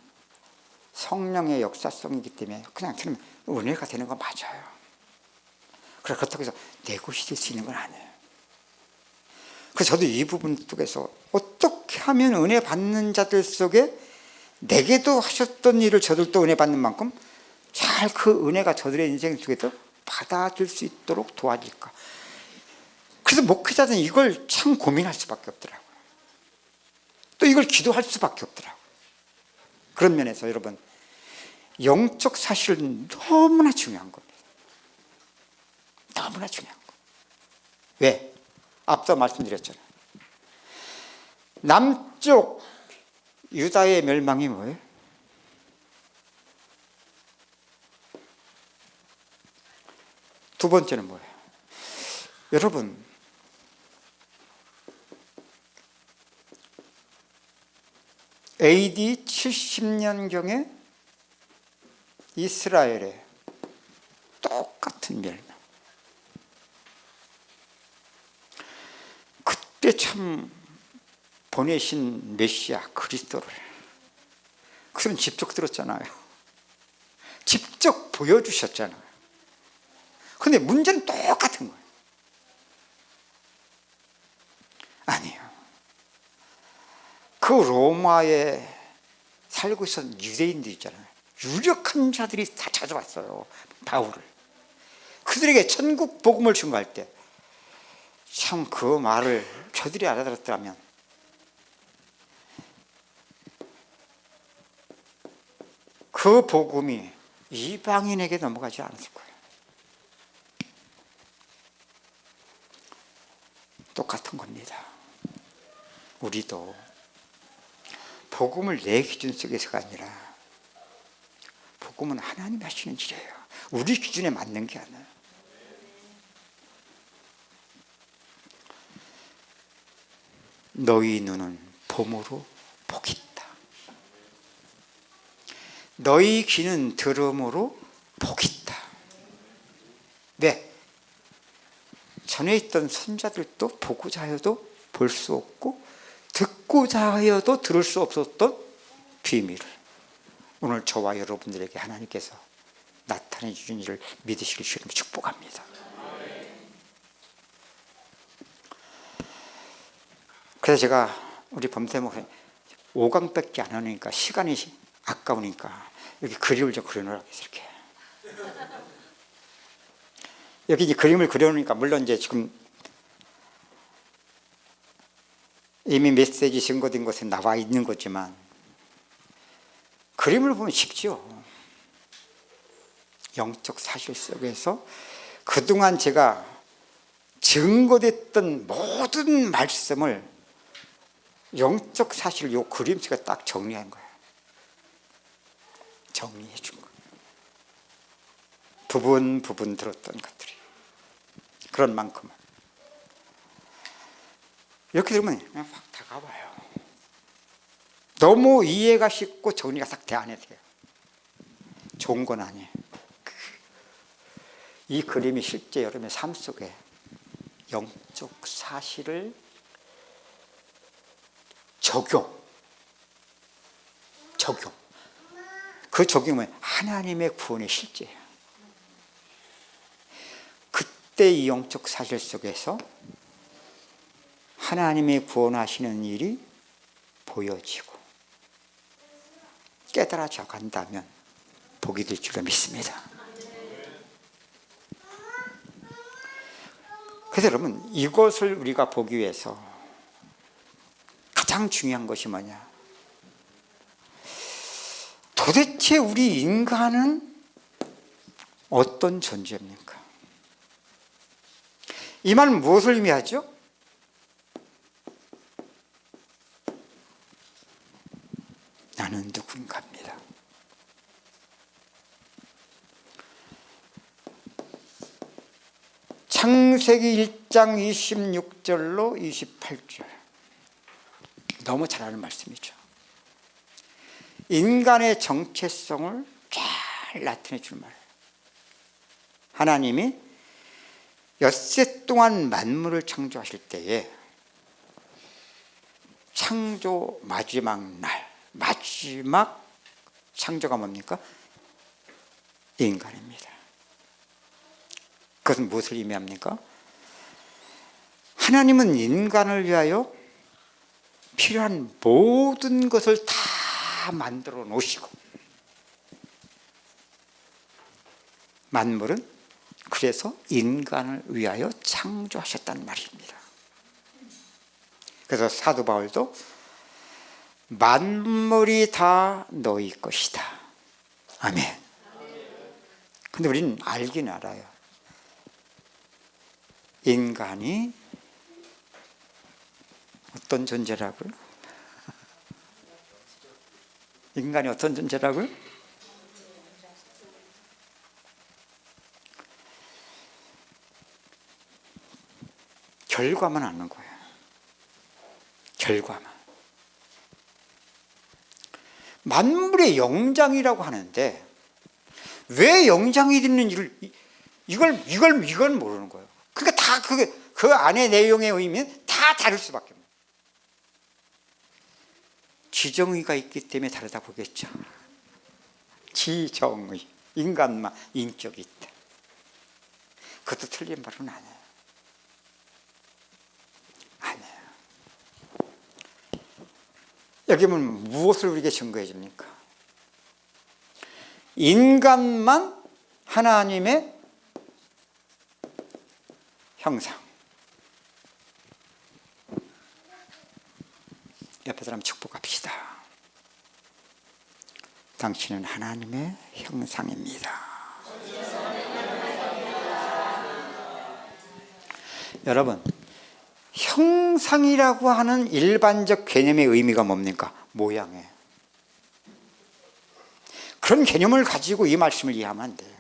성령의 역사성이기 때문에 그냥 들으면 은혜가 되는 건 맞아요. 그래서 그렇다고 해서 내 것이 될 수 있는 건 아니에요. 그래서 저도 이 부분 속에서 어떻게 하면 은혜 받는 자들 속에 내게도 하셨던 일을 저들도 은혜 받는 만큼 잘 그 은혜가 저들의 인생 속에도 받아줄 수 있도록 도와질까. 그래서 목회자들은 이걸 참 고민할 수밖에 없더라고요. 또 이걸 기도할 수밖에 없더라고요. 그런 면에서 여러분, 영적 사실은 너무나 중요한 겁니다. 너무나 중요한 거. 왜? 앞서 말씀드렸잖아요. 남쪽 유다의 멸망이 뭐예요? 두 번째는 뭐예요? 여러분, AD 70년경에 이스라엘의 똑같은 멸망. 그때 참 보내신 메시아 그리스도를 그런 직접 들었잖아요. 직접 보여주셨잖아요. 근데 문제는 똑같은 거예요. 아니에요. 그 로마에 살고 있었던 유대인들 있잖아요. 유력한 자들이 다 찾아왔어요. 바울을. 그들에게 천국 복음을 증거할 때 참 그 말을 저들이 알아들었더라면 그 복음이 이방인에게 넘어가지 않았을 거예요. 똑같은 겁니다. 우리도 복음을 내 기준 속에서가 아니라 복음은 하나님이 하시는 일이에요. 우리 기준에 맞는 게 아니에요. 너희 눈은 봄으로 복이 있다. 너희 귀는 들음으로 복이 있다. 왜? 전에 있던 선자들도 보고자 하여도 볼 수 없고 듣고자 하여도 들을 수 없었던 비밀을 오늘 저와 여러분들에게 하나님께서 나타내 주신 일을 믿으시길 주님을 축복합니다. 그래서 제가 우리 범태 목사님 5강밖에 안 하니까 시간이 아까우니까 여기 그림을 좀 그려놓으라고 해서 이렇게 여기 이제 그림을 그려놓으니까 물론 이제 지금 이미 메시지 증거된 것에 나와 있는 거지만 그림을 보면 쉽죠. 영적 사실 속에서 그동안 제가 증거됐던 모든 말씀을 영적 사실 요 그림 속에 딱 정리한 거예요. 정리해 준 거예요. 부분 들었던 것들이 그런 만큼은 이렇게 들으면 그냥 확 다가와요. 너무 이해가 쉽고 정리가 싹 돼 안 해도 돼요. 좋은 건 아니에요. 이 그림이 실제 여러분의 삶 속에 영적 사실을 적용. 그 적용은 하나님의 구원의 실제예요. 그때 이 영적 사실 속에서 하나님의 구원하시는 일이 보여지고 깨달아져 간다면 복이 될 줄로 믿습니다. 그래서 여러분, 이것을 우리가 보기 위해서 가장 중요한 것이 뭐냐? 도대체 우리 인간은 어떤 존재입니까? 이 말은 무엇을 의미하죠? 나는 누군가입니다. 창세기 1장 26절로 28절. 너무 잘 아는 말씀이죠. 인간의 정체성을 잘 나타내 줄 말. 하나님이 엿새 동안 만물을 창조하실 때에 창조 마지막 날, 마지막 창조가 뭡니까? 인간입니다. 그것은 무엇을 의미합니까? 하나님은 인간을 위하여 필요한 모든 것을 다 만들어 놓으시고, 만물은 그래서 인간을 위하여 창조하셨다는 말입니다. 그래서 사도 바울도 만물이 다 너희 것이다. 아멘. 근데 우리는 알긴 알아요. 인간이 어떤 존재라고요? 인간이 어떤 존재라고요? 결과만 아는 거예요. 결과만. 만물의 영장이라고 하는데 왜 영장이 있는지를 이걸 모르는 거예요. 그러니까 다 그 안에 내용의 의미는 다 다를 수밖에 없어요. 지정의가 있기 때문에 다르다 보겠죠. 지정의. 인간만 인격이 있다. 그것도 틀린 말은 아니에요. 아니에요. 여기 보면 무엇을 우리에게 증거해 줍니까? 인간만 하나님의 형상. 옆에 사람 축복합시다. 당신은 하나님의 형상입니다. 여러분, 형상이라고 하는 일반적 개념의 의미가 뭡니까? 모양이에요. 그런 개념을 가지고 이 말씀을 이해하면 안 돼요.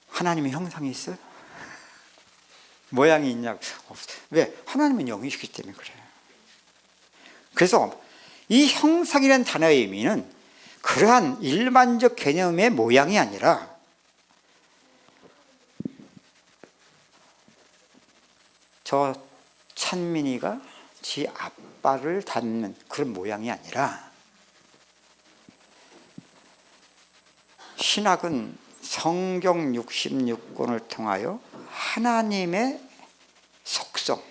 하나님의 형상이 있어요? 모양이 있냐고. 왜? 하나님은 영이시기 때문에 그래요. 그래서 이 형상이라는 단어의 의미는 그러한 일반적 개념의 모양이 아니라 저 찬민이가 지 아빠를 닮는 그런 모양이 아니라, 신학은 성경 66권을 통하여 하나님의 속성,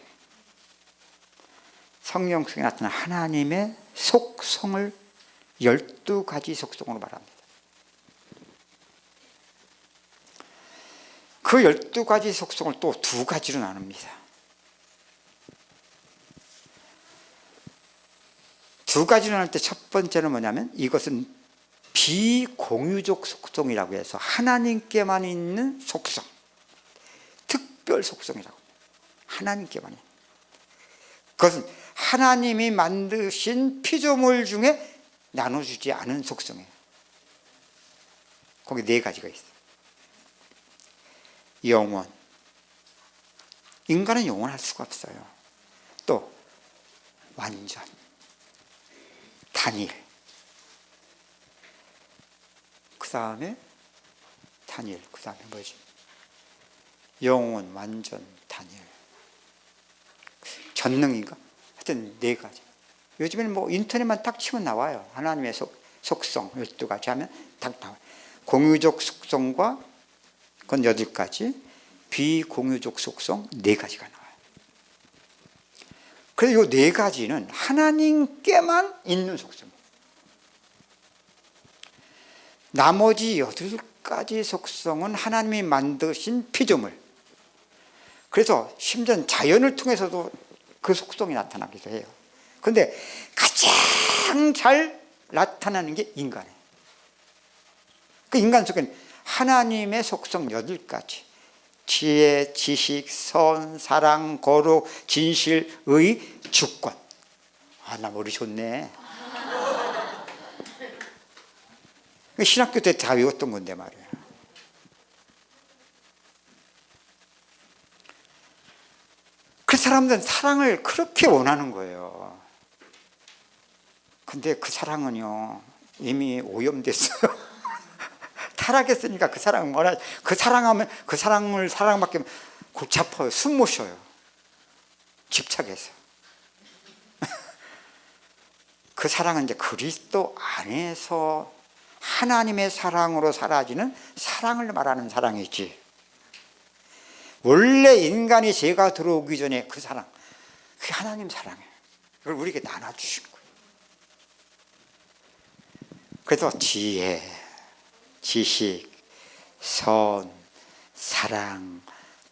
성령 속에 나타난 하나님의 속성을 12가지 속성으로 말합니다. 그 12가지 속성을 또 2가지로 나눕니다. 2가지로 나눌 때 첫 번째는 뭐냐면, 이것은 비공유적 속성이라고 해서 하나님께만 있는 속성, 특별 속성이라고 합니다. 하나님께만 있는. 그것은 하나님이 만드신 피조물 중에 나눠주지 않은 속성이에요. 거기 4가지가 있어요. 영원. 인간은 영원할 수가 없어요. 또 완전, 단일, 다음에 다니엘, 그 다음에 뭐지? 영원, 완전, 다니엘. 전능인가? 하여튼 4가지. 요즘에는 뭐 인터넷만 딱 치면 나와요. 하나님의 속성 12가지 하면 딱 나와요. 공유적 속성과 그건 8가지, 비공유적 속성 4가지가 나와요. 그래서 이 4가지는 하나님께만 있는 속성이에요. 나머지 8가지 속성은 하나님이 만드신 피조물. 그래서 심지어 자연을 통해서도 그 속성이 나타나기도 해요. 그런데 가장 잘 나타나는 게 인간이에요. 그 인간 속에는 하나님의 속성 8가지. 지혜, 지식, 선, 사랑, 거룩, 진실, 의, 주권. 아, 나 머리 좋네. 신학교 때 다 외웠던 건데 말이에요. 그 사람들은 사랑을 그렇게 원하는 거예요. 근데 그 사랑은요, 이미 오염됐어요. 타락했으니까 그 사랑은 뭐라, 그 사랑하면, 그 사랑을 사랑받게 골 잡아요. 숨 못 쉬어요. 집착해서. 그 사랑은 이제 그리스도 안에서 하나님의 사랑으로 사라지는 사랑을 말하는 사랑이지. 원래 인간이 죄가 들어오기 전에 그 사랑, 그게 하나님 사랑이에요. 그걸 우리에게 나눠주신 거예요. 그래서 지혜, 지식, 선, 사랑,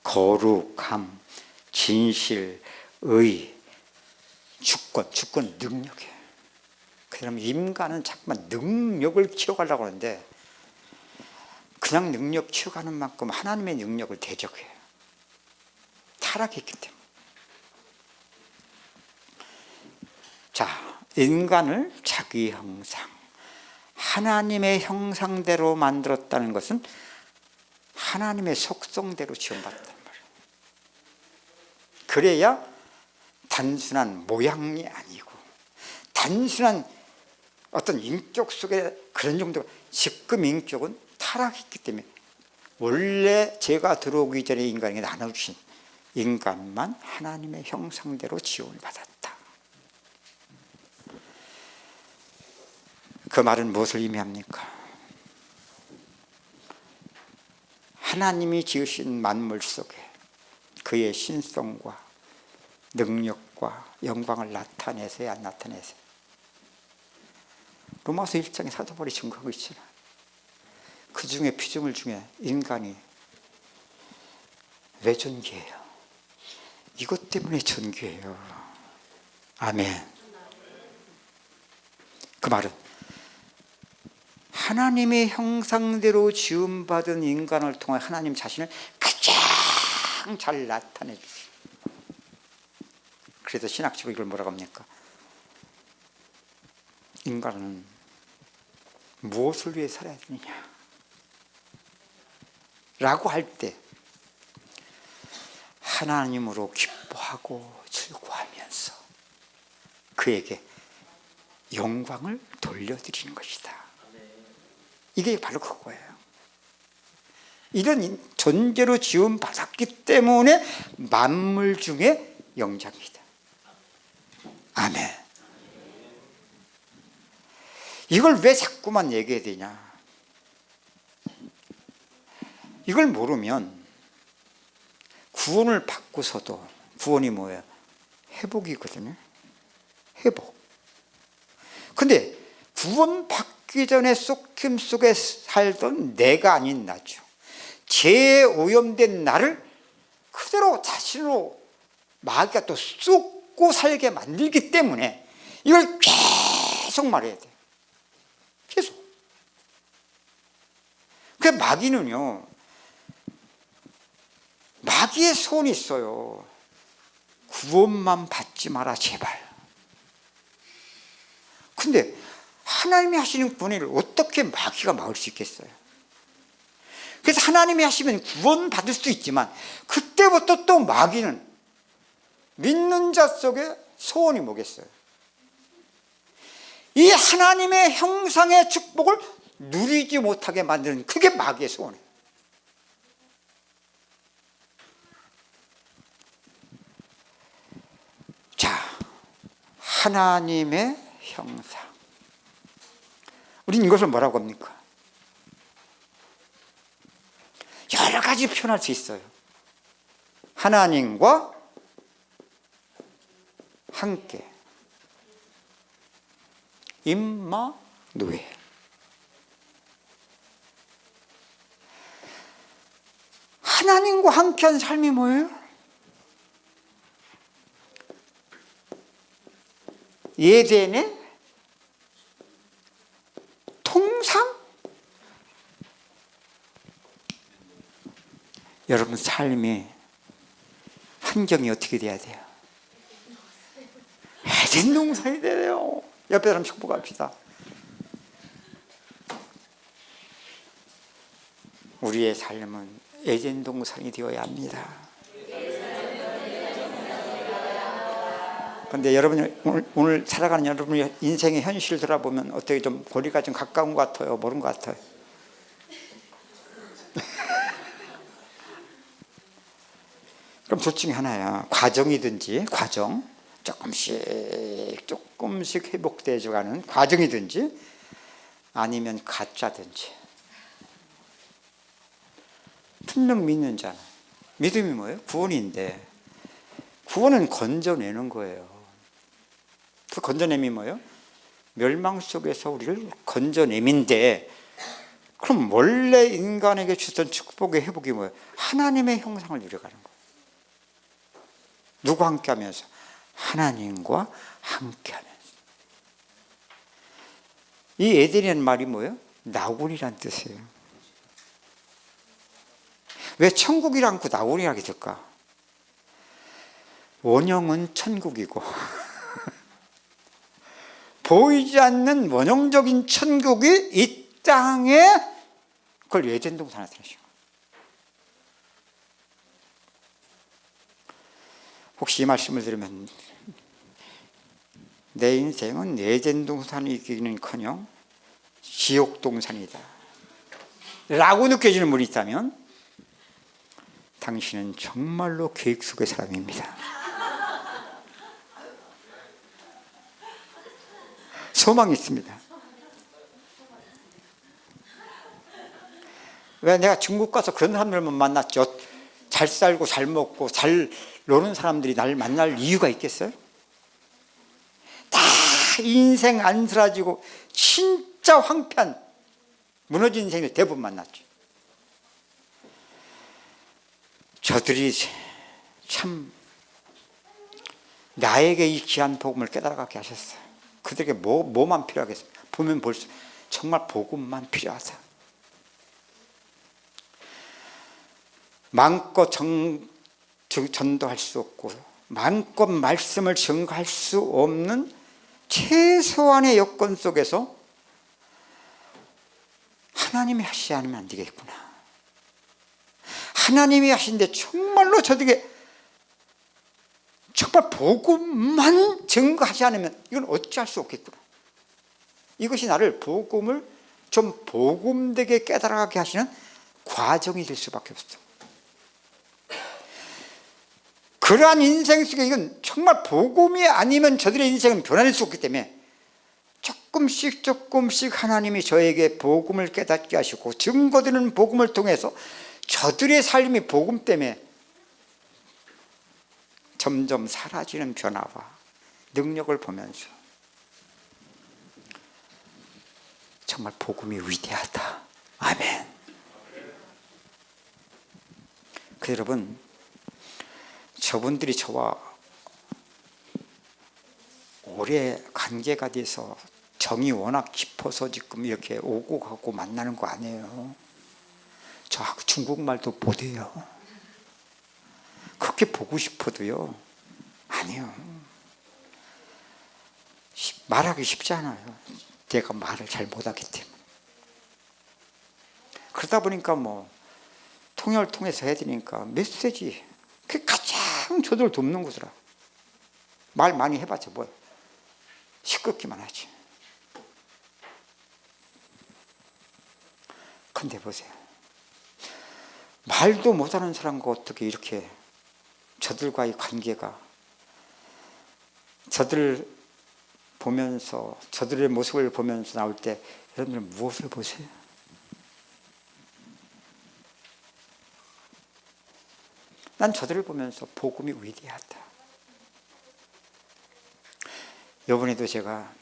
거룩함, 진실, 의, 주권 능력이에요. 그러면 인간은 자꾸만 능력을 키워가려고 하는데 그냥 능력 키워가는 만큼 하나님의 능력을 대적해요. 타락했기 때문에. 자, 인간을 자기 형상, 하나님의 형상대로 만들었다는 것은 하나님의 속성대로 지원받았단 말이에요. 그래야 단순한 모양이 아니고 단순한 어떤 인격 속에 그런 정도가, 지금 인격은 타락했기 때문에 원래 죄가 들어오기 전에 인간에게 나눠주신 인간만 하나님의 형상대로 지원을 받았다. 그 말은 무엇을 의미합니까? 하나님이 지으신 만물 속에 그의 신성과 능력과 영광을 나타내세요, 안 나타내세요? 로마서 1장에 사도 바울이 증거하고 있잖아요. 그 중에 피조물 중에 인간이 왜 존귀해요? 이것 때문에 존귀해요. 아멘. 그 말은 하나님의 형상대로 지음받은 인간을 통해 하나님 자신을 가장 잘 나타내 주시죠. 그래서 신학적으로 이걸 뭐라고 합니까? 인간은 무엇을 위해 살아야 되느냐 라고 할 때 하나님으로 기뻐하고 즐거워하면서 그에게 영광을 돌려드리는 것이다. 이게 바로 그거예요. 이런 존재로 지음받았기 때문에 만물 중에 영장이다. 아멘. 이걸 왜 자꾸만 얘기해야 되냐? 이걸 모르면 구원을 받고서도, 구원이 뭐예요? 회복이거든요. 회복. 근데 구원 받기 전에 속힘 속에 살던 내가 아닌 나죠. 죄에 오염된 나를 그대로 자신으로 마귀가 또 쏟고 살게 만들기 때문에 이걸 계속 말해야 돼요. 계속. 그 마귀는요, 마귀의 소원이 있어요. 구원만 받지 마라 제발. 근데 하나님이 하시는 구원을 어떻게 마귀가 막을 수 있겠어요? 그래서 하나님이 하시면 구원 받을 수 있지만 그때부터 또 마귀는 믿는 자 속에 소원이 뭐겠어요? 이 하나님의 형상의 축복을 누리지 못하게 만드는 그게 마귀의 소원이에요. 자, 하나님의 형상. 우리는 이것을 뭐라고 합니까? 여러 가지 표현할 수 있어요. 하나님과 함께 임마누엘. 하나님과 함께한 삶이 뭐예요? 예덴의 통상? 여러분 삶이 환경이 어떻게 돼야 돼요? 에덴 동산이 돼요. 옆에 사람 축복합시다. 우리의 삶은 에덴 동산이 되어야 합니다. 그런데 여러분이 오늘 살아가는 여러분의 인생의 현실을 돌아보면 어떻게 좀 거리가 좀 가까운 것 같아요? 모르는 것 같아요? 그럼 둘 중에 하나야. 과정이든지 조금씩 회복되어가는 과정이든지 아니면 가짜든지. 분명 믿는 자는 믿음이 뭐예요? 구원인데 구원은 건져내는 거예요. 그 건져냄이 뭐예요? 멸망 속에서 우리를 건져냄인데 그럼 원래 인간에게 주던 축복의 회복이 뭐예요? 하나님의 형상을 누려가는 거예요. 누구와 함께 하면서? 하나님과 함께 하면서. 이 에덴이라는 말이 뭐예요? 나군이란 뜻이에요. 왜 천국이라 않고 나군이라고 될까? 원형은 천국이고 보이지 않는 원형적인 천국이 이 땅에 그걸 에덴 동산에 나타내시고. 혹시 이 말씀을 들으면 내 인생은 에덴 동산이기는커녕 지옥 동산이다 라고 느껴지는 분이 있다면 당신은 정말로 계획 속의 사람입니다. 소망이 있습니다. 왜 내가 중국 가서 그런 사람들만 만났죠? 잘 살고 잘 먹고 잘 노는 사람들이 나를 만날 이유가 있겠어요? 다 인생 안쓰러지고 진짜 황폐한 무너진 인생을 대부분 만났죠. 저들이 참 나에게 이 귀한 복음을 깨달아가게 하셨어요. 그들에게 뭐만 필요하겠습니까? 보면 볼수록 정말 복음만 필요하다. 마음껏 전도할 수 없고 마음껏 말씀을 증거할 수 없는 최소한의 여건 속에서 하나님이 하시지 않으면 안 되겠구나. 하나님이 하신데 정말로 저들에게 정말 복음만 증거하지 않으면 이건 어찌할 수 없겠구나. 이것이 나를 복음을 좀 복음되게 깨달아가게 하시는 과정이 될 수밖에 없어. 그러한 인생 속에 이건 정말 복음이 아니면 저들의 인생은 변화될 수 없기 때문에 조금씩 하나님이 저에게 복음을 깨닫게 하시고 증거되는 복음을 통해서 저들의 삶이 복음 때문에 점점 사라지는 변화와 능력을 보면서 정말 복음이 위대하다. 아멘. 그 여러분, 저분들이 저와 오래 관계가 돼서 정이 워낙 깊어서 지금 이렇게 오고 가고 만나는 거 아니에요. 저 중국말도 못해요. 그렇게 보고 싶어도요, 아니요. 말하기 쉽지 않아요. 내가 말을 잘 못하기 때문에. 그러다 보니까 통역을 통해서 해야 되니까 메시지, 그게 가장 저들을 돕는 거더라. 말 많이 해봤자 뭐야. 시끄럽기만 하지. 근데 보세요. 말도 못하는 사람과 어떻게 이렇게 저들과의 관계가, 저들 보면서, 저들의 모습을 보면서 나올 때 여러분들은 무엇을 보세요? 난 저들을 보면서 복음이 위대하다. 이번에도 제가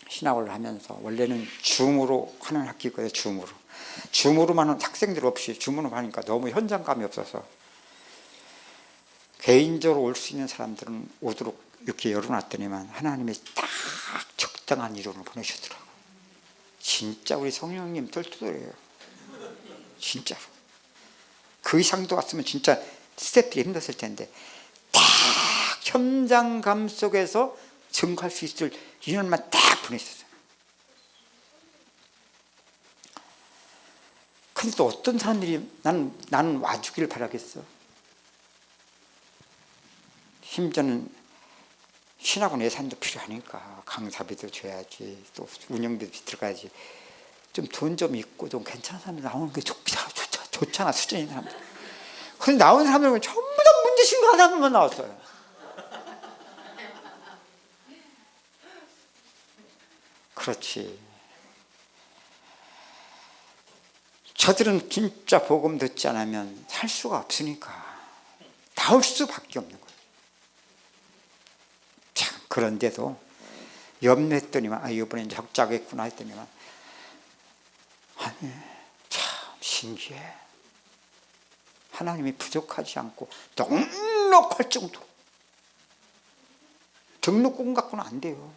신학을 하면서, 원래는 줌으로 하는 학기거든요. 줌으로만 하는 학생들 없이 줌으로 하니까 너무 현장감이 없어서 개인적으로 올 수 있는 사람들은 오도록 이렇게 열어놨더니만 하나님이 딱 적당한 이론을 보내셨더라고요. 진짜 우리 성령님 똘똘해요. 진짜로. 그 이상도 왔으면 진짜 스태프들이 힘들었을 텐데 딱 현장감 속에서 증거할 수 있을 인원만 딱 보내셨어요. 근데 또 어떤 사람들이 나는 와주길 바라겠어. 심지어는 신학원 예산도 필요하니까 강사비도 줘야지, 또 운영비도 들어가야지. 좀 돈 좀 있고 좀 괜찮은 사람들 나오는 게 좋잖아, 수준 있는 사람들. 근데 나오는 사람들은 전부 다 문제신고 하나만 나왔어요. 그렇지. 저들은 진짜 복음 듣지 않으면 살 수가 없으니까 나올 수밖에 없는 거예요. 참, 그런데도 염려했더니만 이번엔 적자겠구나 했더니만 아니, 참 신기해. 하나님이 부족하지 않고 넉넉할 정도. 등록금 갖고는 안 돼요.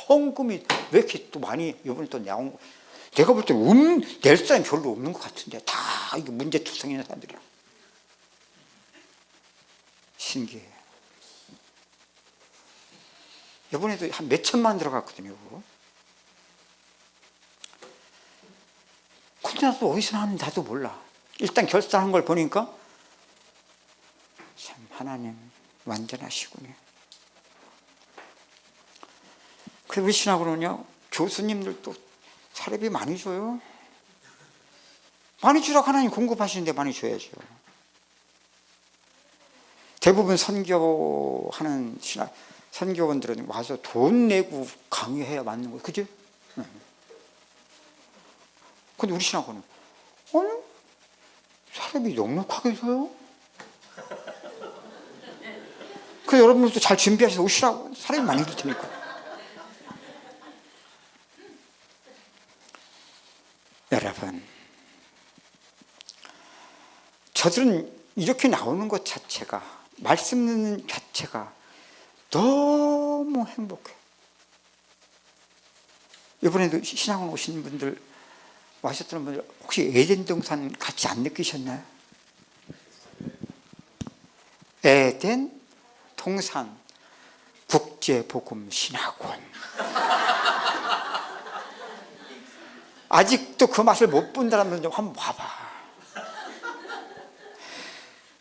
헌금이 왜 이렇게 또 많이 이번에 또 나온 거. 내가 볼 때는 낼 사람이 별로 없는 것 같은데 다 이게 문제투성이 있는 사람들이야. 신기해. 이번에도 한 몇천만 들어갔거든요. 근데 나도 어디서 나왔는지 나도 몰라. 일단 결산한 걸 보니까 참 하나님 완전하시군요. 그래서 우리 신학으로는요, 교수님들도 사례비 많이 줘요. 많이 주라고 하나님 공급하시는데 많이 줘야죠. 대부분 선교하는 선교원들은 와서 돈 내고 강의해야 맞는 거예요. 그죠? 근데 우리 신학원은 아니, 사례비 넉넉하게 줘요. 그래서 여러분들도 잘 준비하셔서 오시라고. 사례비 많이 줄 테니까. 여러분, 저들은 이렇게 나오는 것 자체가, 말씀 듣는 자체가 너무 행복해요. 이번에도 신학원 오신 분들, 와셨던 분들 혹시 에덴 동산 같이 안 느끼셨나요? 에덴 동산 국제복음 신학원. 아직도 그 맛을 못 본다는 분 좀 한번 봐봐.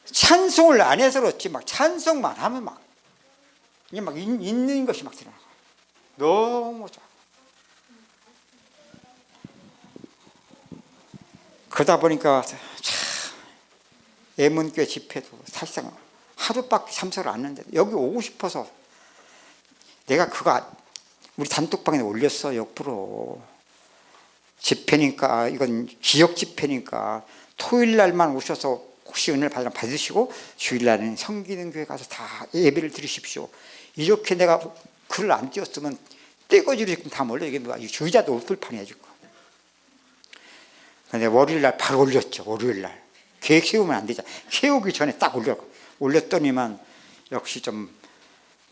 찬송을 안 해서 그렇지, 막 찬송만 하면 막, 이게 막 있는 것이 막 드러나. 너무 좋아. 그러다 보니까 참, 예문교회 집회도 사실상 하루밖에 참석을 안 했는데 여기 오고 싶어서 내가 그거 우리 단톡방에 올렸어. 옆으로. 집회니까, 이건 기억 집회니까 토요일 날만 오셔서 혹시 은혜를 받으면 받으시고 주일 날은 성기는 교회 가서 다 예배를 드리십시오. 이렇게 내가 글을 안 띄웠으면 떼거지로 지금 다 몰려. 이게 주의자도 없을 판이야 지금. 근데 월요일 날 바로 올렸죠. 월요일 날 계획 세우면 안 되잖아. 세우기 전에 딱 올렸더니만 역시 좀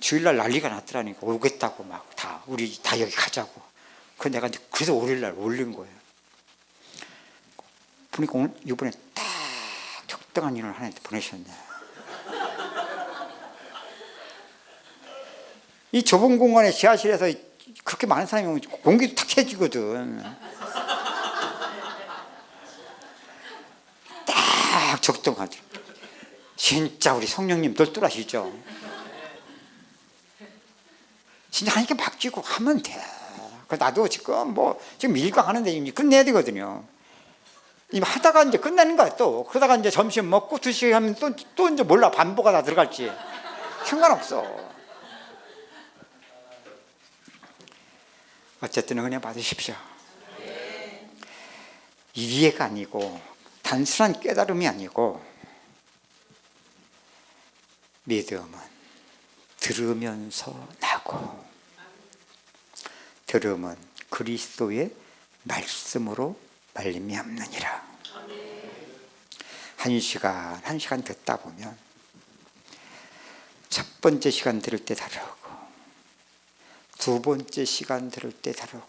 주일 날 난리가 났더라니까. 오겠다고 막 다 우리 다 여기 가자고. 그 내가 이제 그래서 월요일 날 올린 거예요. 보니까 오늘 이번에 딱 적당한 인원을 하나님께 보내셨네. 이 좁은 공간에 지하실에서 그렇게 많은 사람이 오면 공기도 탁해지거든. 딱 적당하죠. 진짜 우리 성령님 똘똘하시죠. 진짜 하니까 맡기고 하면 돼. 나도 지금 일과 하는데 이제 끝내야 되거든요. 이 하다가 이제 끝나는 거야. 또 그러다가 이제 점심 먹고 2시간 하면 또 이제 몰라 반보가 다 들어갈지 상관없어. 어쨌든 은혜 받으십시오. 이해가 아니고 단순한 깨달음이 아니고 믿음은 들으면서 나고 들음은 그리스도의 말씀으로 말미암느니라. 1시간 듣다 보면 첫 번째 시간 들을 때 다르고 두 번째 시간 들을 때 다르고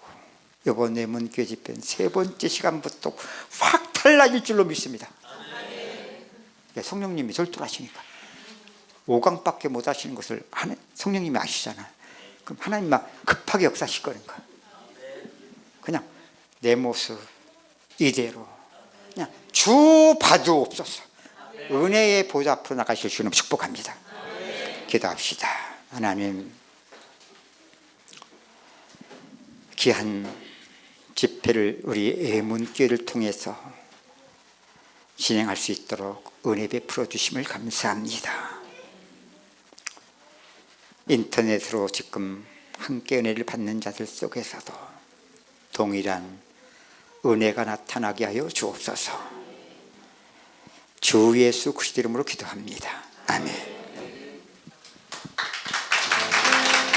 이번에 문교회 집회는 세 번째 시간부터 확 달라질 줄로 믿습니다. 성령님이 절도하시니까 5강밖에 못 하시는 것을 성령님이 아시잖아요. 그럼 하나님 막 급하게 역사하실 거니까 그냥 내 모습 이대로 그냥 주 봐주옵소서. 은혜의 보좌 앞으로 나가실 주님 축복합니다. 기도합시다. 하나님, 귀한 집회를 우리 애문교회를 통해서 진행할 수 있도록 은혜 베풀어 주심을 감사합니다. 인터넷으로 지금 함께 은혜를 받는 자들 속에서도 동일한 은혜가 나타나게 하여 주옵소서. 주 예수 그리스도 이름으로 기도합니다. 아멘.